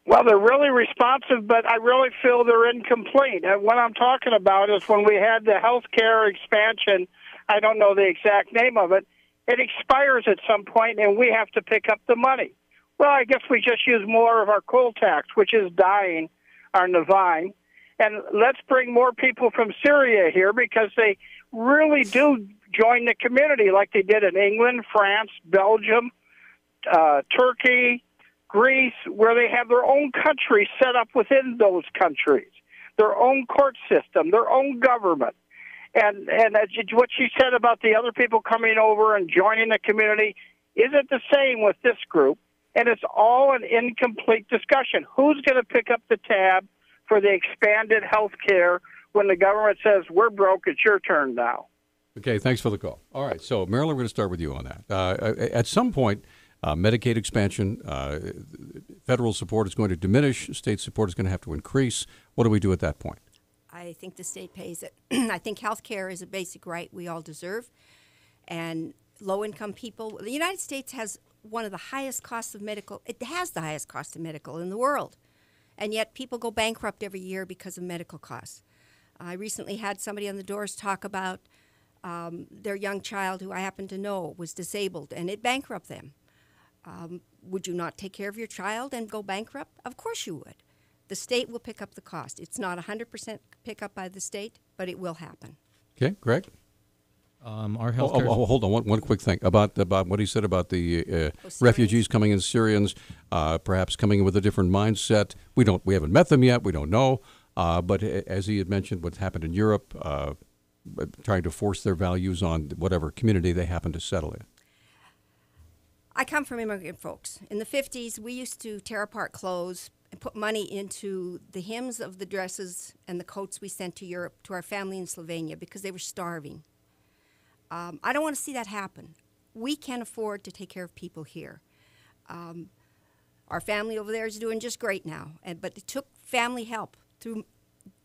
Well, they're really responsive, but I really feel they're incomplete. And what I'm talking about is when we had the health care expansion, I don't know the exact name of it, it expires at some point, and we have to pick up the money. Well, I guess we just use more of our coal tax, which is dying on the vine. And let's bring more people from Syria here because they really do join the community like they did in England, France, Belgium, Turkey, Greece, where they have their own country set up within those countries, their own court system, their own government. And what she said about the other people coming over and joining the community isn't the same with this group. And it's all an incomplete discussion. Who's going to pick up the tab for the expanded health care when the government says, we're broke, it's your turn now? Okay, thanks for the call. All right, so Marilyn, we're going to start with you on that. At some point, Medicaid expansion, federal support is going to diminish, state support is going to have to increase. What do we do at that point? I think the state pays it. I think health care is a basic right we all deserve. And low-income people, the United States has one of the highest costs of medical, it has the highest cost of medical in the world. And yet people go bankrupt every year because of medical costs. I recently had somebody on the doors talk about their young child who I happen to know was disabled, and it bankrupted them. Would you not take care of your child and go bankrupt? Of course you would. The state will pick up the cost. It's not 100% pick up by the state, but it will happen. Okay, Greg? Our health care... hold on, one quick thing about what he said about the refugees coming in, Syrians, perhaps coming in with a different mindset. We haven't met them yet. We don't know. But as he had mentioned, what's happened in Europe, trying to force their values on whatever community they happen to settle in. I come from immigrant folks. In the 50s, we used to tear apart clothes and put money into the hems of the dresses and the coats we sent to Europe to our family in Slovenia because they were starving. I don't want to see that happen. We can't afford to take care of people here. Our family over there is doing just great now, but it took family help through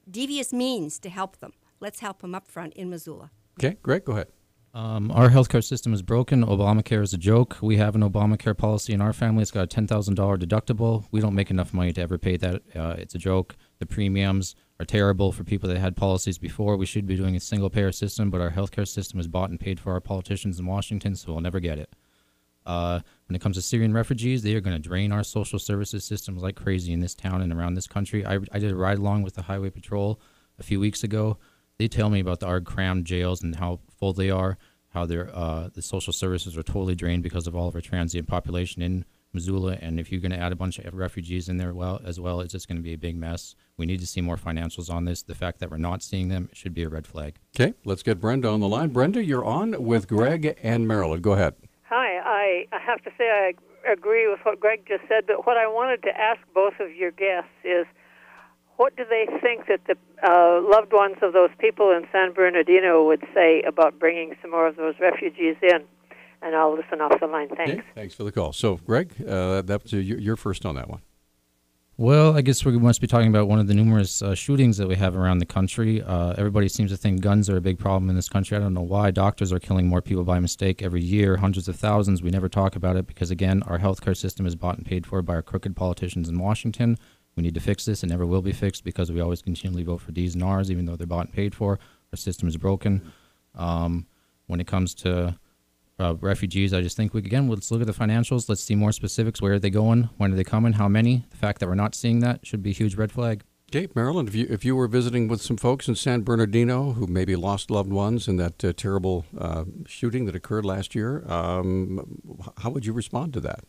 devious means to help them. Let's help them up front in Missoula. Okay, Greg, go ahead. Our healthcare system is broken. Obamacare is a joke. We have an Obamacare policy in our family. It's got a $10,000 deductible. We don't make enough money to ever pay that. It's a joke. The premiums are terrible for people that had policies before. We should be doing a single-payer system, but our healthcare system is bought and paid for our politicians in Washington, so we'll never get it. When it comes to Syrian refugees, they are going to drain our social services systems like crazy in this town and around this country. I did a ride-along with the Highway Patrol a few weeks ago. They tell me about our crammed jails and how full they are, how the social services are totally drained because of all of our transient population in Missoula. And if you're going to add a bunch of refugees in there as well, it's just going to be a big mess. We need to see more financials on this. The fact that we're not seeing them should be a red flag. Okay, let's get Brenda on the line. Brenda, you're on with Greg and Marilyn. Go ahead. Hi, I have to say I agree with what Greg just said, but what I wanted to ask both of your guests is, what do they think that the loved ones of those people in San Bernardino would say about bringing some more of those refugees in? And I'll listen off the line. Thanks. Okay, thanks for the call. So, Greg, you're first on that one. Well, I guess we must be talking about one of the numerous shootings that we have around the country. Everybody seems to think guns are a big problem in this country. I don't know why. Doctors are killing more people by mistake every year, hundreds of thousands. We never talk about it because, again, our healthcare system is bought and paid for by our crooked politicians in Washington. We need to fix this. It never will be fixed because we always continually vote for D's and R's, even though they're bought and paid for. Our system is broken. When it comes to refugees, I just think let's look at the financials. Let's see more specifics. Where are they going? When are they coming? How many? The fact that we're not seeing that should be a huge red flag. Okay, Marilyn, if you were visiting with some folks in San Bernardino who maybe lost loved ones in that terrible shooting that occurred last year, how would you respond to that?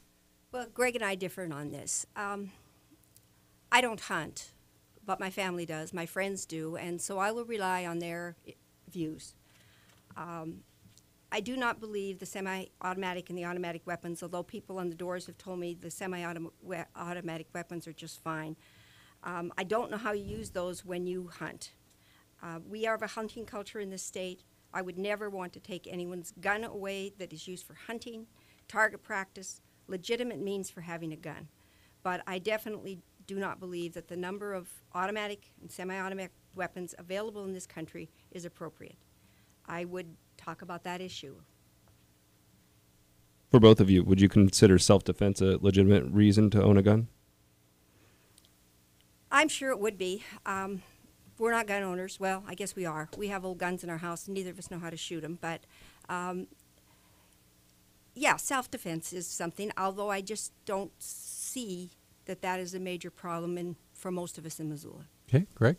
Well, Greg and I differ on this. I don't hunt, but my family does. My friends do, and so I will rely on their views. I do not believe the semi-automatic and the automatic weapons, although people on the doors have told me the semi-automatic weapons are just fine. I don't know how you use those when you hunt. We have a hunting culture in this state. I would never want to take anyone's gun away that is used for hunting, target practice, legitimate means for having a gun. But I definitely do not believe that the number of automatic and semi-automatic weapons available in this country is appropriate. I would talk about that issue. For both of you, would you consider self-defense a legitimate reason to own a gun? I'm sure it would be. We're not gun owners. Well, I guess we are. We have old guns in our house, and neither of us know how to shoot them. But, yeah, self-defense is something, although I just don't see that is a major problem for most of us in Missoula. Okay, Greg?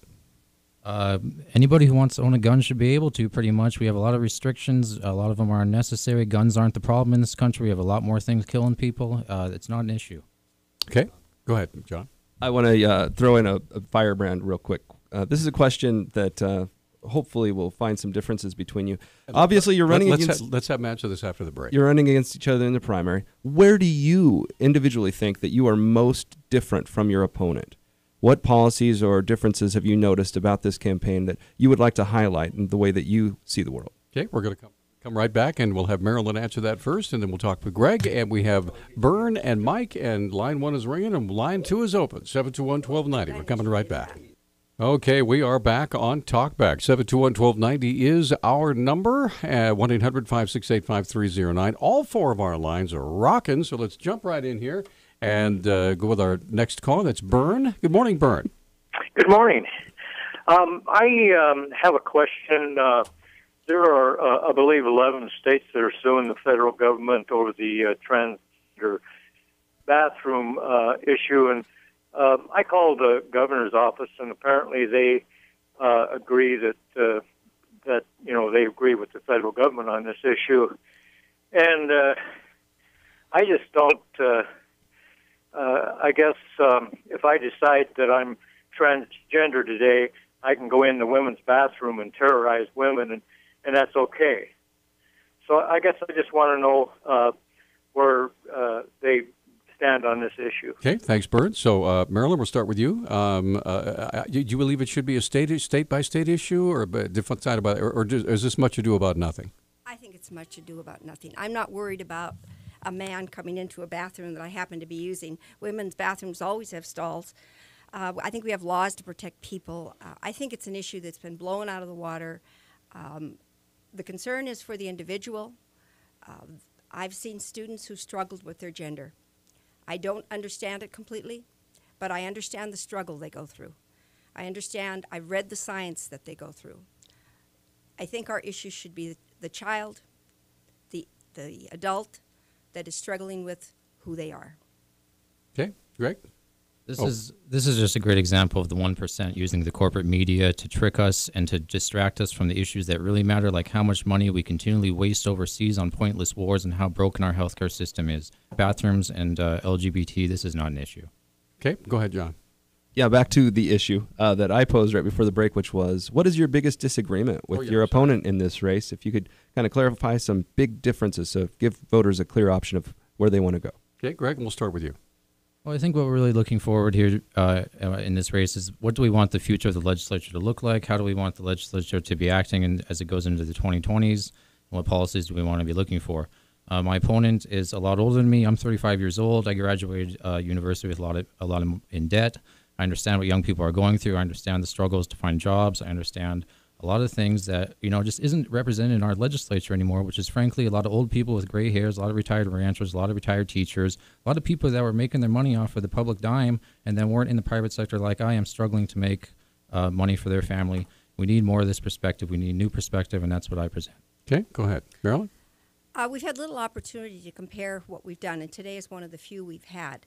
Anybody who wants to own a gun should be able to, pretty much. We have a lot of restrictions. A lot of them are unnecessary. Guns aren't the problem in this country. We have a lot more things killing people. It's not an issue. Okay. Go ahead, John. I want to throw in a firebrand real quick. This is a question that hopefully will find some differences between you. Obviously, you're running against... Let's have answer this after the break. You're running against each other in the primary. Where do you individually think that you are most different from your opponent? What policies or differences have you noticed about this campaign that you would like to highlight in the way that you see the world? Okay, we're going to come right back, and we'll have Marilyn answer that first, and then we'll talk with Greg. And we have Bern and Mike, and line 1 is ringing, and line 2 is open, 721-1290. We're coming right back. Okay, we are back on Talkback. 721-1290 is our number, 1-800-568-5309. All 4 of our lines are rocking, so let's jump right in here and go with our next call. That's Bern. Good morning, Bern. Good morning. I have a question. There are, I believe, 11 states that are suing the federal government over the transgender bathroom issue, and I called the governor's office, and apparently they agree that they agree with the federal government on this issue, and I just don't. I guess if I decide that I'm transgender today, I can go in the women's bathroom and terrorize women, and that's okay. So I guess I just want to know where they stand on this issue. Okay, thanks, Bert. So, Marilyn, we'll start with you. Do you believe it should be a state-by-state issue, or a different side about it, or is this much ado about nothing? I think it's much ado about nothing. I'm not worried about a man coming into a bathroom that I happen to be using. Women's bathrooms always have stalls. I think we have laws to protect people. I think it's an issue that's been blown out of the water. The concern is for the individual. I've seen students who struggled with their gender. I don't understand it completely, but I understand the struggle they go through. I've read the science that they go through. I think our issue should be the child, the adult, that is struggling with who they are. Okay, Greg? This is just a great example of the 1% using the corporate media to trick us and to distract us from the issues that really matter, like how much money we continually waste overseas on pointless wars and how broken our healthcare system is. Bathrooms and LGBT, this is not an issue. Okay, go ahead, John. Yeah, back to the issue that I posed right before the break, which was, what is your biggest disagreement with your opponent in this race? If you could kind of clarify some big differences, so give voters a clear option of where they want to go. Okay, Greg, we'll start with you. Well, I think what we're really looking forward here in this race is, what do we want the future of the legislature to look like? How do we want the legislature to be acting as it goes into the 2020s? And what policies do we want to be looking for? My opponent is a lot older than me. I'm 35 years old. I graduated university with a lot in debt. I understand what young people are going through. I understand the struggles to find jobs. I understand a lot of things that, just isn't represented in our legislature anymore, which is frankly a lot of old people with gray hairs, a lot of retired ranchers, a lot of retired teachers, a lot of people that were making their money off of the public dime and then weren't in the private sector like I am, struggling to make money for their family. We need more of this perspective. We need new perspective, and that's what I present. Okay, go ahead. Marilyn? We've had little opportunity to compare what we've done, and today is one of the few we've had.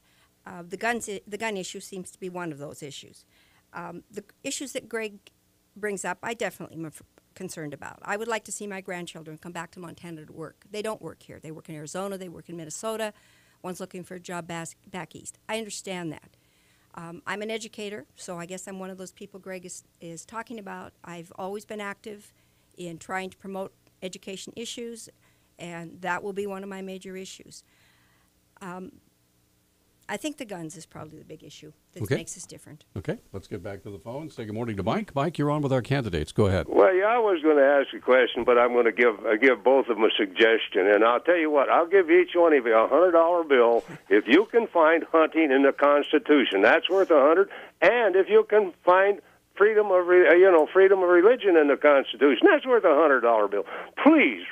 The gun issue seems to be one of those issues. The issues that Greg brings up, I definitely am concerned about. I would like to see my grandchildren come back to Montana to work. They don't work here. They work in Arizona. They work in Minnesota. One's looking for a job back east. I understand that. I'm an educator, so I guess I'm one of those people Greg is talking about. I've always been active in trying to promote education issues, and that will be one of my major issues. I think the guns is probably the big issue that makes us different. Okay, let's get back to the phone. Say good morning to Mike. Mike, you're on with our candidates. Go ahead. Well, yeah, I was going to ask a question, but I'm going to give both of them a suggestion. And I'll tell you what, I'll give each one of you a $100 bill if you can find hunting in the Constitution. That's worth $100. And if you can find freedom of religion in the Constitution, that's worth a $100 bill. Please.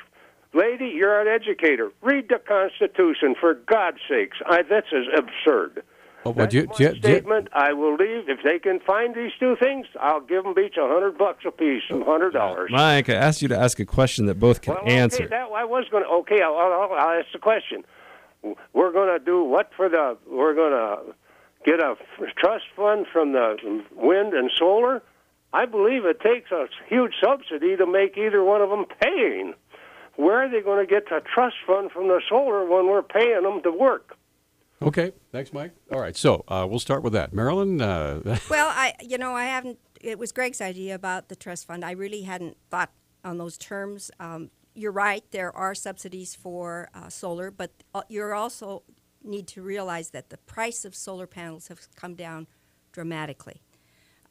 Lady, you're an educator. Read the Constitution, for God's sakes. That's absurd. Well, That's my statement. I will leave. If they can find these two things, I'll give them each $100 apiece, $100. Mike, I asked you to ask a question that both can answer. I was going to. Okay, I'll ask the question. We're going to do what for the? We're going to get a trust fund from the wind and solar. I believe it takes a huge subsidy to make either one of them paying. Where are they going to get the trust fund from the solar when we're paying them to work? Okay, thanks, Mike. All right, so we'll start with that. Marilyn? Well, I haven't, it was Greg's idea about the trust fund. I really hadn't thought on those terms. You're right, there are subsidies for solar, but you also need to realize that the price of solar panels have come down dramatically.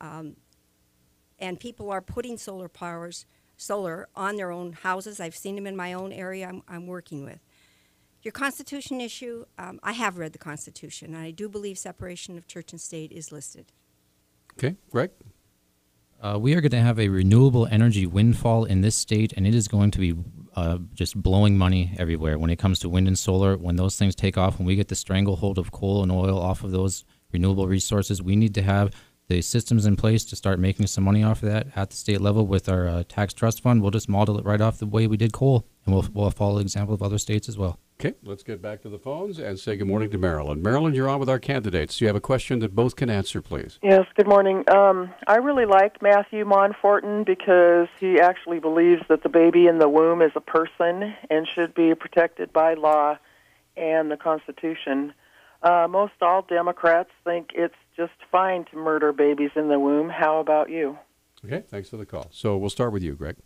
And people are putting solar on their own houses. I've seen them in my own area I'm working with. Your Constitution issue, I have read the Constitution, and I do believe separation of church and state is listed. Okay, Greg? We are going to have a renewable energy windfall in this state, and it is going to be just blowing money everywhere when it comes to wind and solar. When those things take off, when we get the stranglehold of coal and oil off of those renewable resources, we need to have the systems in place to start making some money off of that at the state level with our tax trust fund. We'll just model it right off the way we did coal, and we'll follow the example of other states as well. Okay, let's get back to the phones and say good morning to Marilyn. Marilyn, you're on with our candidates. Do you have a question that both can answer, please? Yes, good morning. I really like Matthew Monforton because he actually believes that the baby in the womb is a person and should be protected by law and the Constitution. Most all Democrats think it's just fine to murder babies in the womb. How about you? Okay, thanks for the call. So we'll start with you, Greg.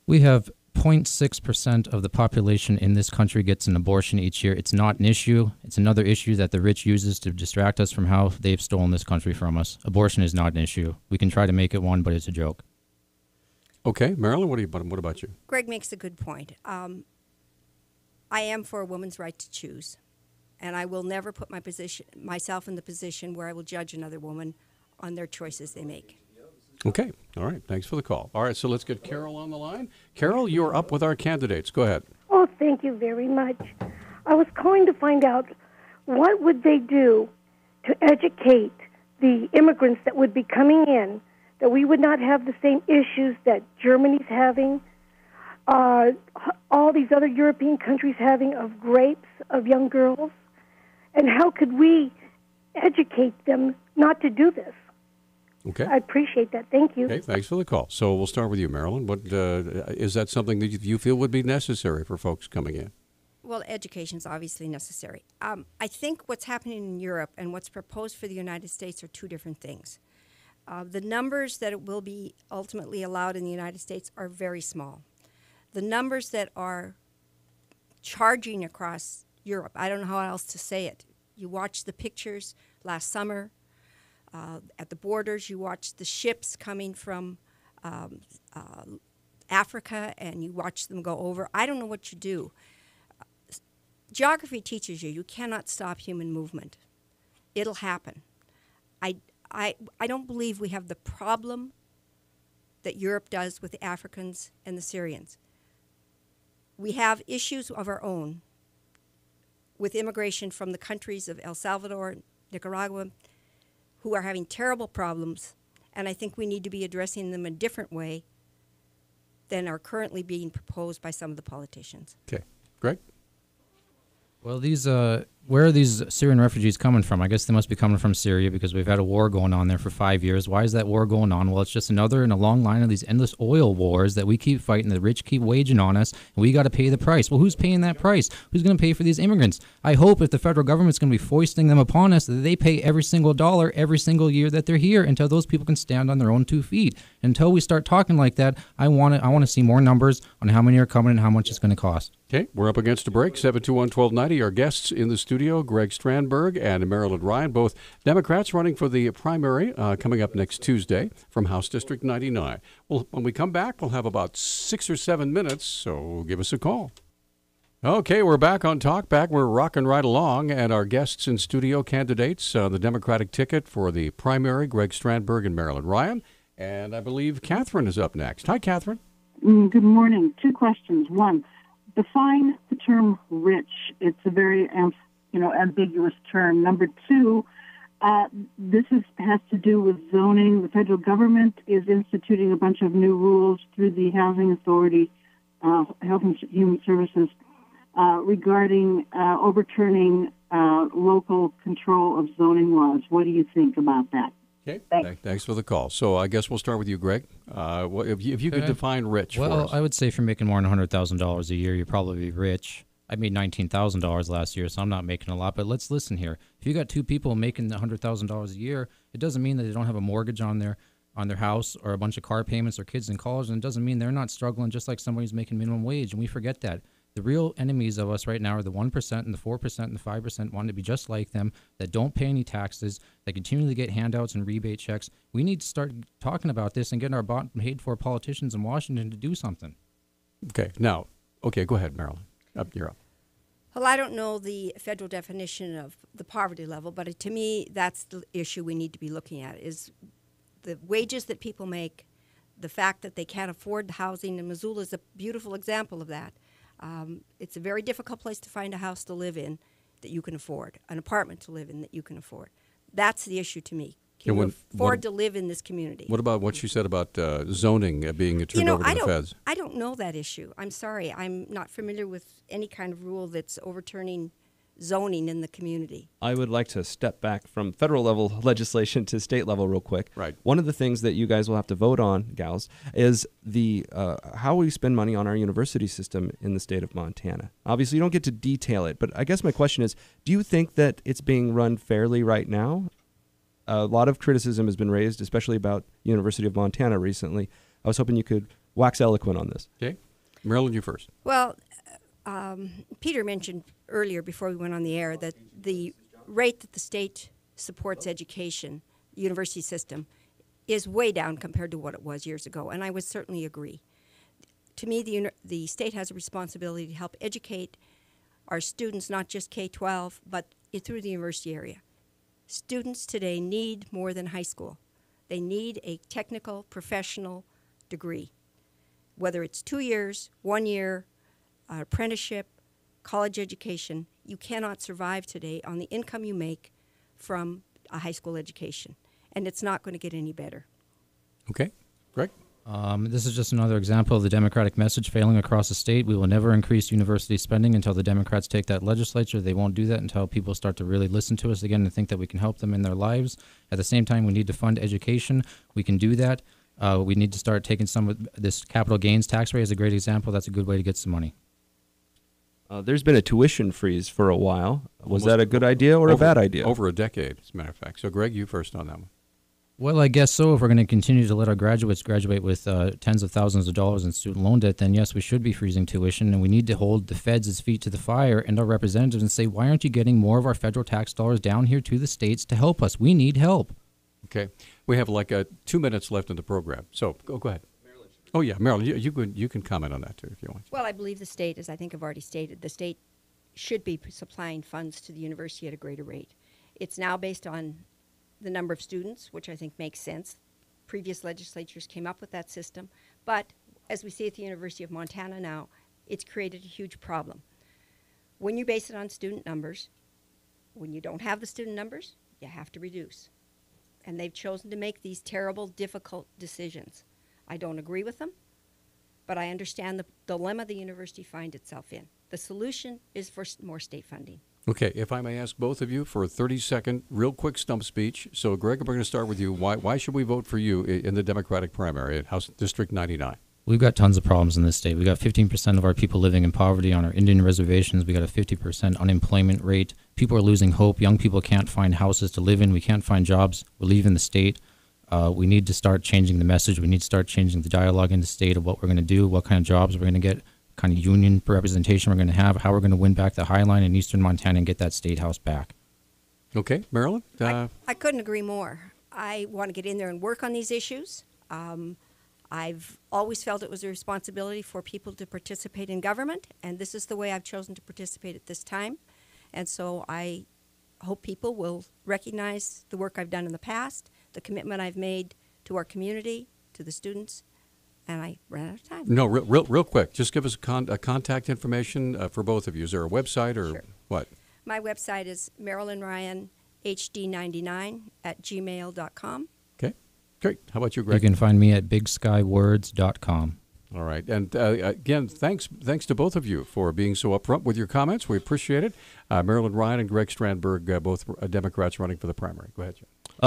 We have 0.6% of the population in this country gets an abortion each year. It's not an issue. It's another issue that the rich uses to distract us from how they've stolen this country from us. Abortion is not an issue. We can try to make it one, but it's a joke. Okay, Marilyn, what about you? Greg makes a good point. I am for a woman's right to choose, and I will never put myself in the position where I will judge another woman on their choices they make. Okay. All right. Thanks for the call. All right. So let's get Carol on the line. Carol, you're up with our candidates. Go ahead. Oh, thank you very much. I was calling to find out what would they do to educate the immigrants that would be coming in, that we would not have the same issues that Germany's having. all these other European countries having of rapes of young girls? And how could we educate them not to do this? Okay. I appreciate that. Thank you. Okay, thanks for the call. So we'll start with you, Marilyn. What is that something that you feel would be necessary for folks coming in? Well, education is obviously necessary. I think what's happening in Europe and what's proposed for the United States are two different things. The numbers that will be ultimately allowed in the United States are very small. The numbers that are charging across Europe, I don't know how else to say it. You watch the pictures last summer at the borders. You watch the ships coming from Africa, and you watch them go over. I don't know what you do. Geography teaches you cannot stop human movement. It'll happen. I don't believe we have the problem that Europe does with the Africans and the Syrians. We have issues of our own with immigration from the countries of El Salvador, Nicaragua, who are having terrible problems, and I think we need to be addressing them a different way than are currently being proposed by some of the politicians. Okay. Greg? Well, where are these Syrian refugees coming from? I guess they must be coming from Syria because we've had a war going on there for 5 years. Why is that war going on? Well, it's just another in a long line of these endless oil wars that we keep fighting, the rich keep waging on us, and we got to pay the price. Well, who's paying that price? Who's going to pay for these immigrants? I hope if the federal government's going to be foisting them upon us, that they pay every single dollar every single year that they're here until those people can stand on their own 2 feet. Until we start talking like that, I want to see more numbers on how many are coming and how much it's going to cost. Okay, we're up against a break. 721-1290. Our guests in the studio, Greg Strandberg and Marilyn Ryan, both Democrats running for the primary coming up next Tuesday from House District 99. Well, when we come back, we'll have about 6 or 7 minutes, so give us a call. Okay, we're back on Talkback. We're rocking right along, and our guests in studio candidates, the Democratic ticket for the primary, Greg Strandberg and Marilyn Ryan, and I believe Catherine is up next. Hi, Catherine. Good morning. 2 questions. 1, define the term rich. It's a very ambiguous term. Number 2, this has to do with zoning. The federal government is instituting a bunch of new rules through the Housing Authority, Health and Human Services, regarding overturning local control of zoning laws. What do you think about that? Okay. Thanks for the call. So I guess we'll start with you, Greg. If you could define rich for us. Well, I would say if you're making more than $100,000 a year, you're probably rich. I made $19,000 last year, so I'm not making a lot. But let's listen here. If you got 2 people making $100,000 a year, it doesn't mean that they don't have a mortgage on their house or a bunch of car payments or kids in college, and it doesn't mean they're not struggling just like somebody who's making minimum wage. And we forget that. The real enemies of us right now are the 1% and the 4% and the 5% wanting to be just like them, that don't pay any taxes, that continually get handouts and rebate checks. We need to start talking about this and getting our bought and paid for politicians in Washington to do something. Okay, go ahead, Marilyn. You're up. Well, I don't know the federal definition of the poverty level, but to me, that's the issue we need to be looking at, is the wages that people make, the fact that they can't afford the housing, and Missoula is a beautiful example of that. It's a very difficult place to find a house to live in that you can afford, an apartment to live in that you can afford. That's the issue to me. Can you afford to live in this community? What about what you said about zoning being turned over to the feds? I don't know that issue. I'm sorry. I'm not familiar with any kind of rule that's overturning zoning in the community. I would like to step back from federal level legislation to state level real quick. Right. One of the things that you guys will have to vote on, gals, is the how we spend money on our university system in the state of Montana. Obviously, you don't get to detail it, but I guess my question is, do you think that it's being run fairly right now? A lot of criticism has been raised, especially about University of Montana recently. I was hoping you could wax eloquent on this. Okay. Marilyn, you first. Well, Peter mentioned earlier before we went on the air that the rate that the state supports education, the university system, is way down compared to what it was years ago, and I would certainly agree. To me, the state has a responsibility to help educate our students, not just K-12, but through the university area. Students today need more than high school. They need a technical, professional degree, whether it's 2 years, 1 year, apprenticeship, college education. You cannot survive today on the income you make from a high school education, and it's not going to get any better. Okay. Greg? This is just another example of the Democratic message failing across the state. We will never increase university spending until the Democrats take that legislature. They won't do that until people start to really listen to us again and think that we can help them in their lives. At the same time, we need to fund education. We can do that. We need to start taking some of this capital gains tax rate is a great example. That's a good way to get some money. There's been a tuition freeze for a while. Was that a good idea or a bad idea? Over a decade, as a matter of fact. So, Greg, you first on that one. Well, I guess so. If we're going to continue to let our graduates graduate with tens of thousands of dollars in student loan debt, then yes, we should be freezing tuition, and we need to hold the feds' feet to the fire and our representatives and say, why aren't you getting more of our federal tax dollars down here to the states to help us? We need help. Okay. We have like 2 minutes left in the program. So go ahead. Oh, yeah, Marilyn, you can comment on that, too, if you want. Well, I believe the state, as I think I've already stated, the state should be supplying funds to the university at a greater rate. It's now based on the number of students, which I think makes sense. Previous legislatures came up with that system. But as we see at the University of Montana now, it's created a huge problem. When you base it on student numbers, when you don't have the student numbers, you have to reduce. And they've chosen to make these terrible, difficult decisions. I don't agree with them, but I understand the dilemma the university finds itself in. The solution is for more state funding. Okay, if I may ask both of you for a 30-second, real quick stump speech. So, Greg, we're going to start with you. Why should we vote for you in the Democratic primary at House District 99? We've got tons of problems in this state. We've got 15% of our people living in poverty on our Indian reservations. We got a 50% unemployment rate. People are losing hope. Young people can't find houses to live in. We can't find jobs. We're leaving the state. We need to start changing the message. We need to start changing the dialogue in the state of what we're going to do, what kind of jobs we're going to get, kind of union representation we're going to have, how we're going to win back the High Line in eastern Montana and get that state house back. Okay, Marilyn? I couldn't agree more. I want to get in there and work on these issues. I've always felt it was a responsibility for people to participate in government, and this is the way I've chosen to participate at this time. And so I hope people will recognize the work I've done in the past, the commitment I've made to our community, to the students, and I ran out of time. No, real quick. Just give us a contact information for both of you. Is there a website or what? My website is marilynryanhd99@gmail.com. Okay, great. How about you, Greg? You can find me at bigskywords.com. All right. And again, thanks to both of you for being so upfront with your comments. We appreciate it. Marilyn Ryan and Greg Strandberg, both Democrats running for the primary. Go ahead, Jim.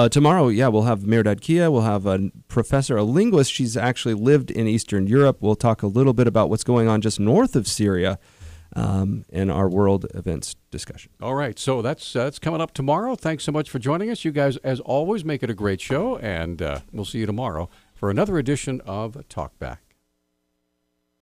Tomorrow, we'll have Mehrdad Kia. We'll have a professor, a linguist. She's actually lived in Eastern Europe. We'll talk a little bit about what's going on just north of Syria in our world events discussion. All right. So that's coming up tomorrow. Thanks so much for joining us. You guys, as always, make it a great show, and we'll see you tomorrow for another edition of Talk Back.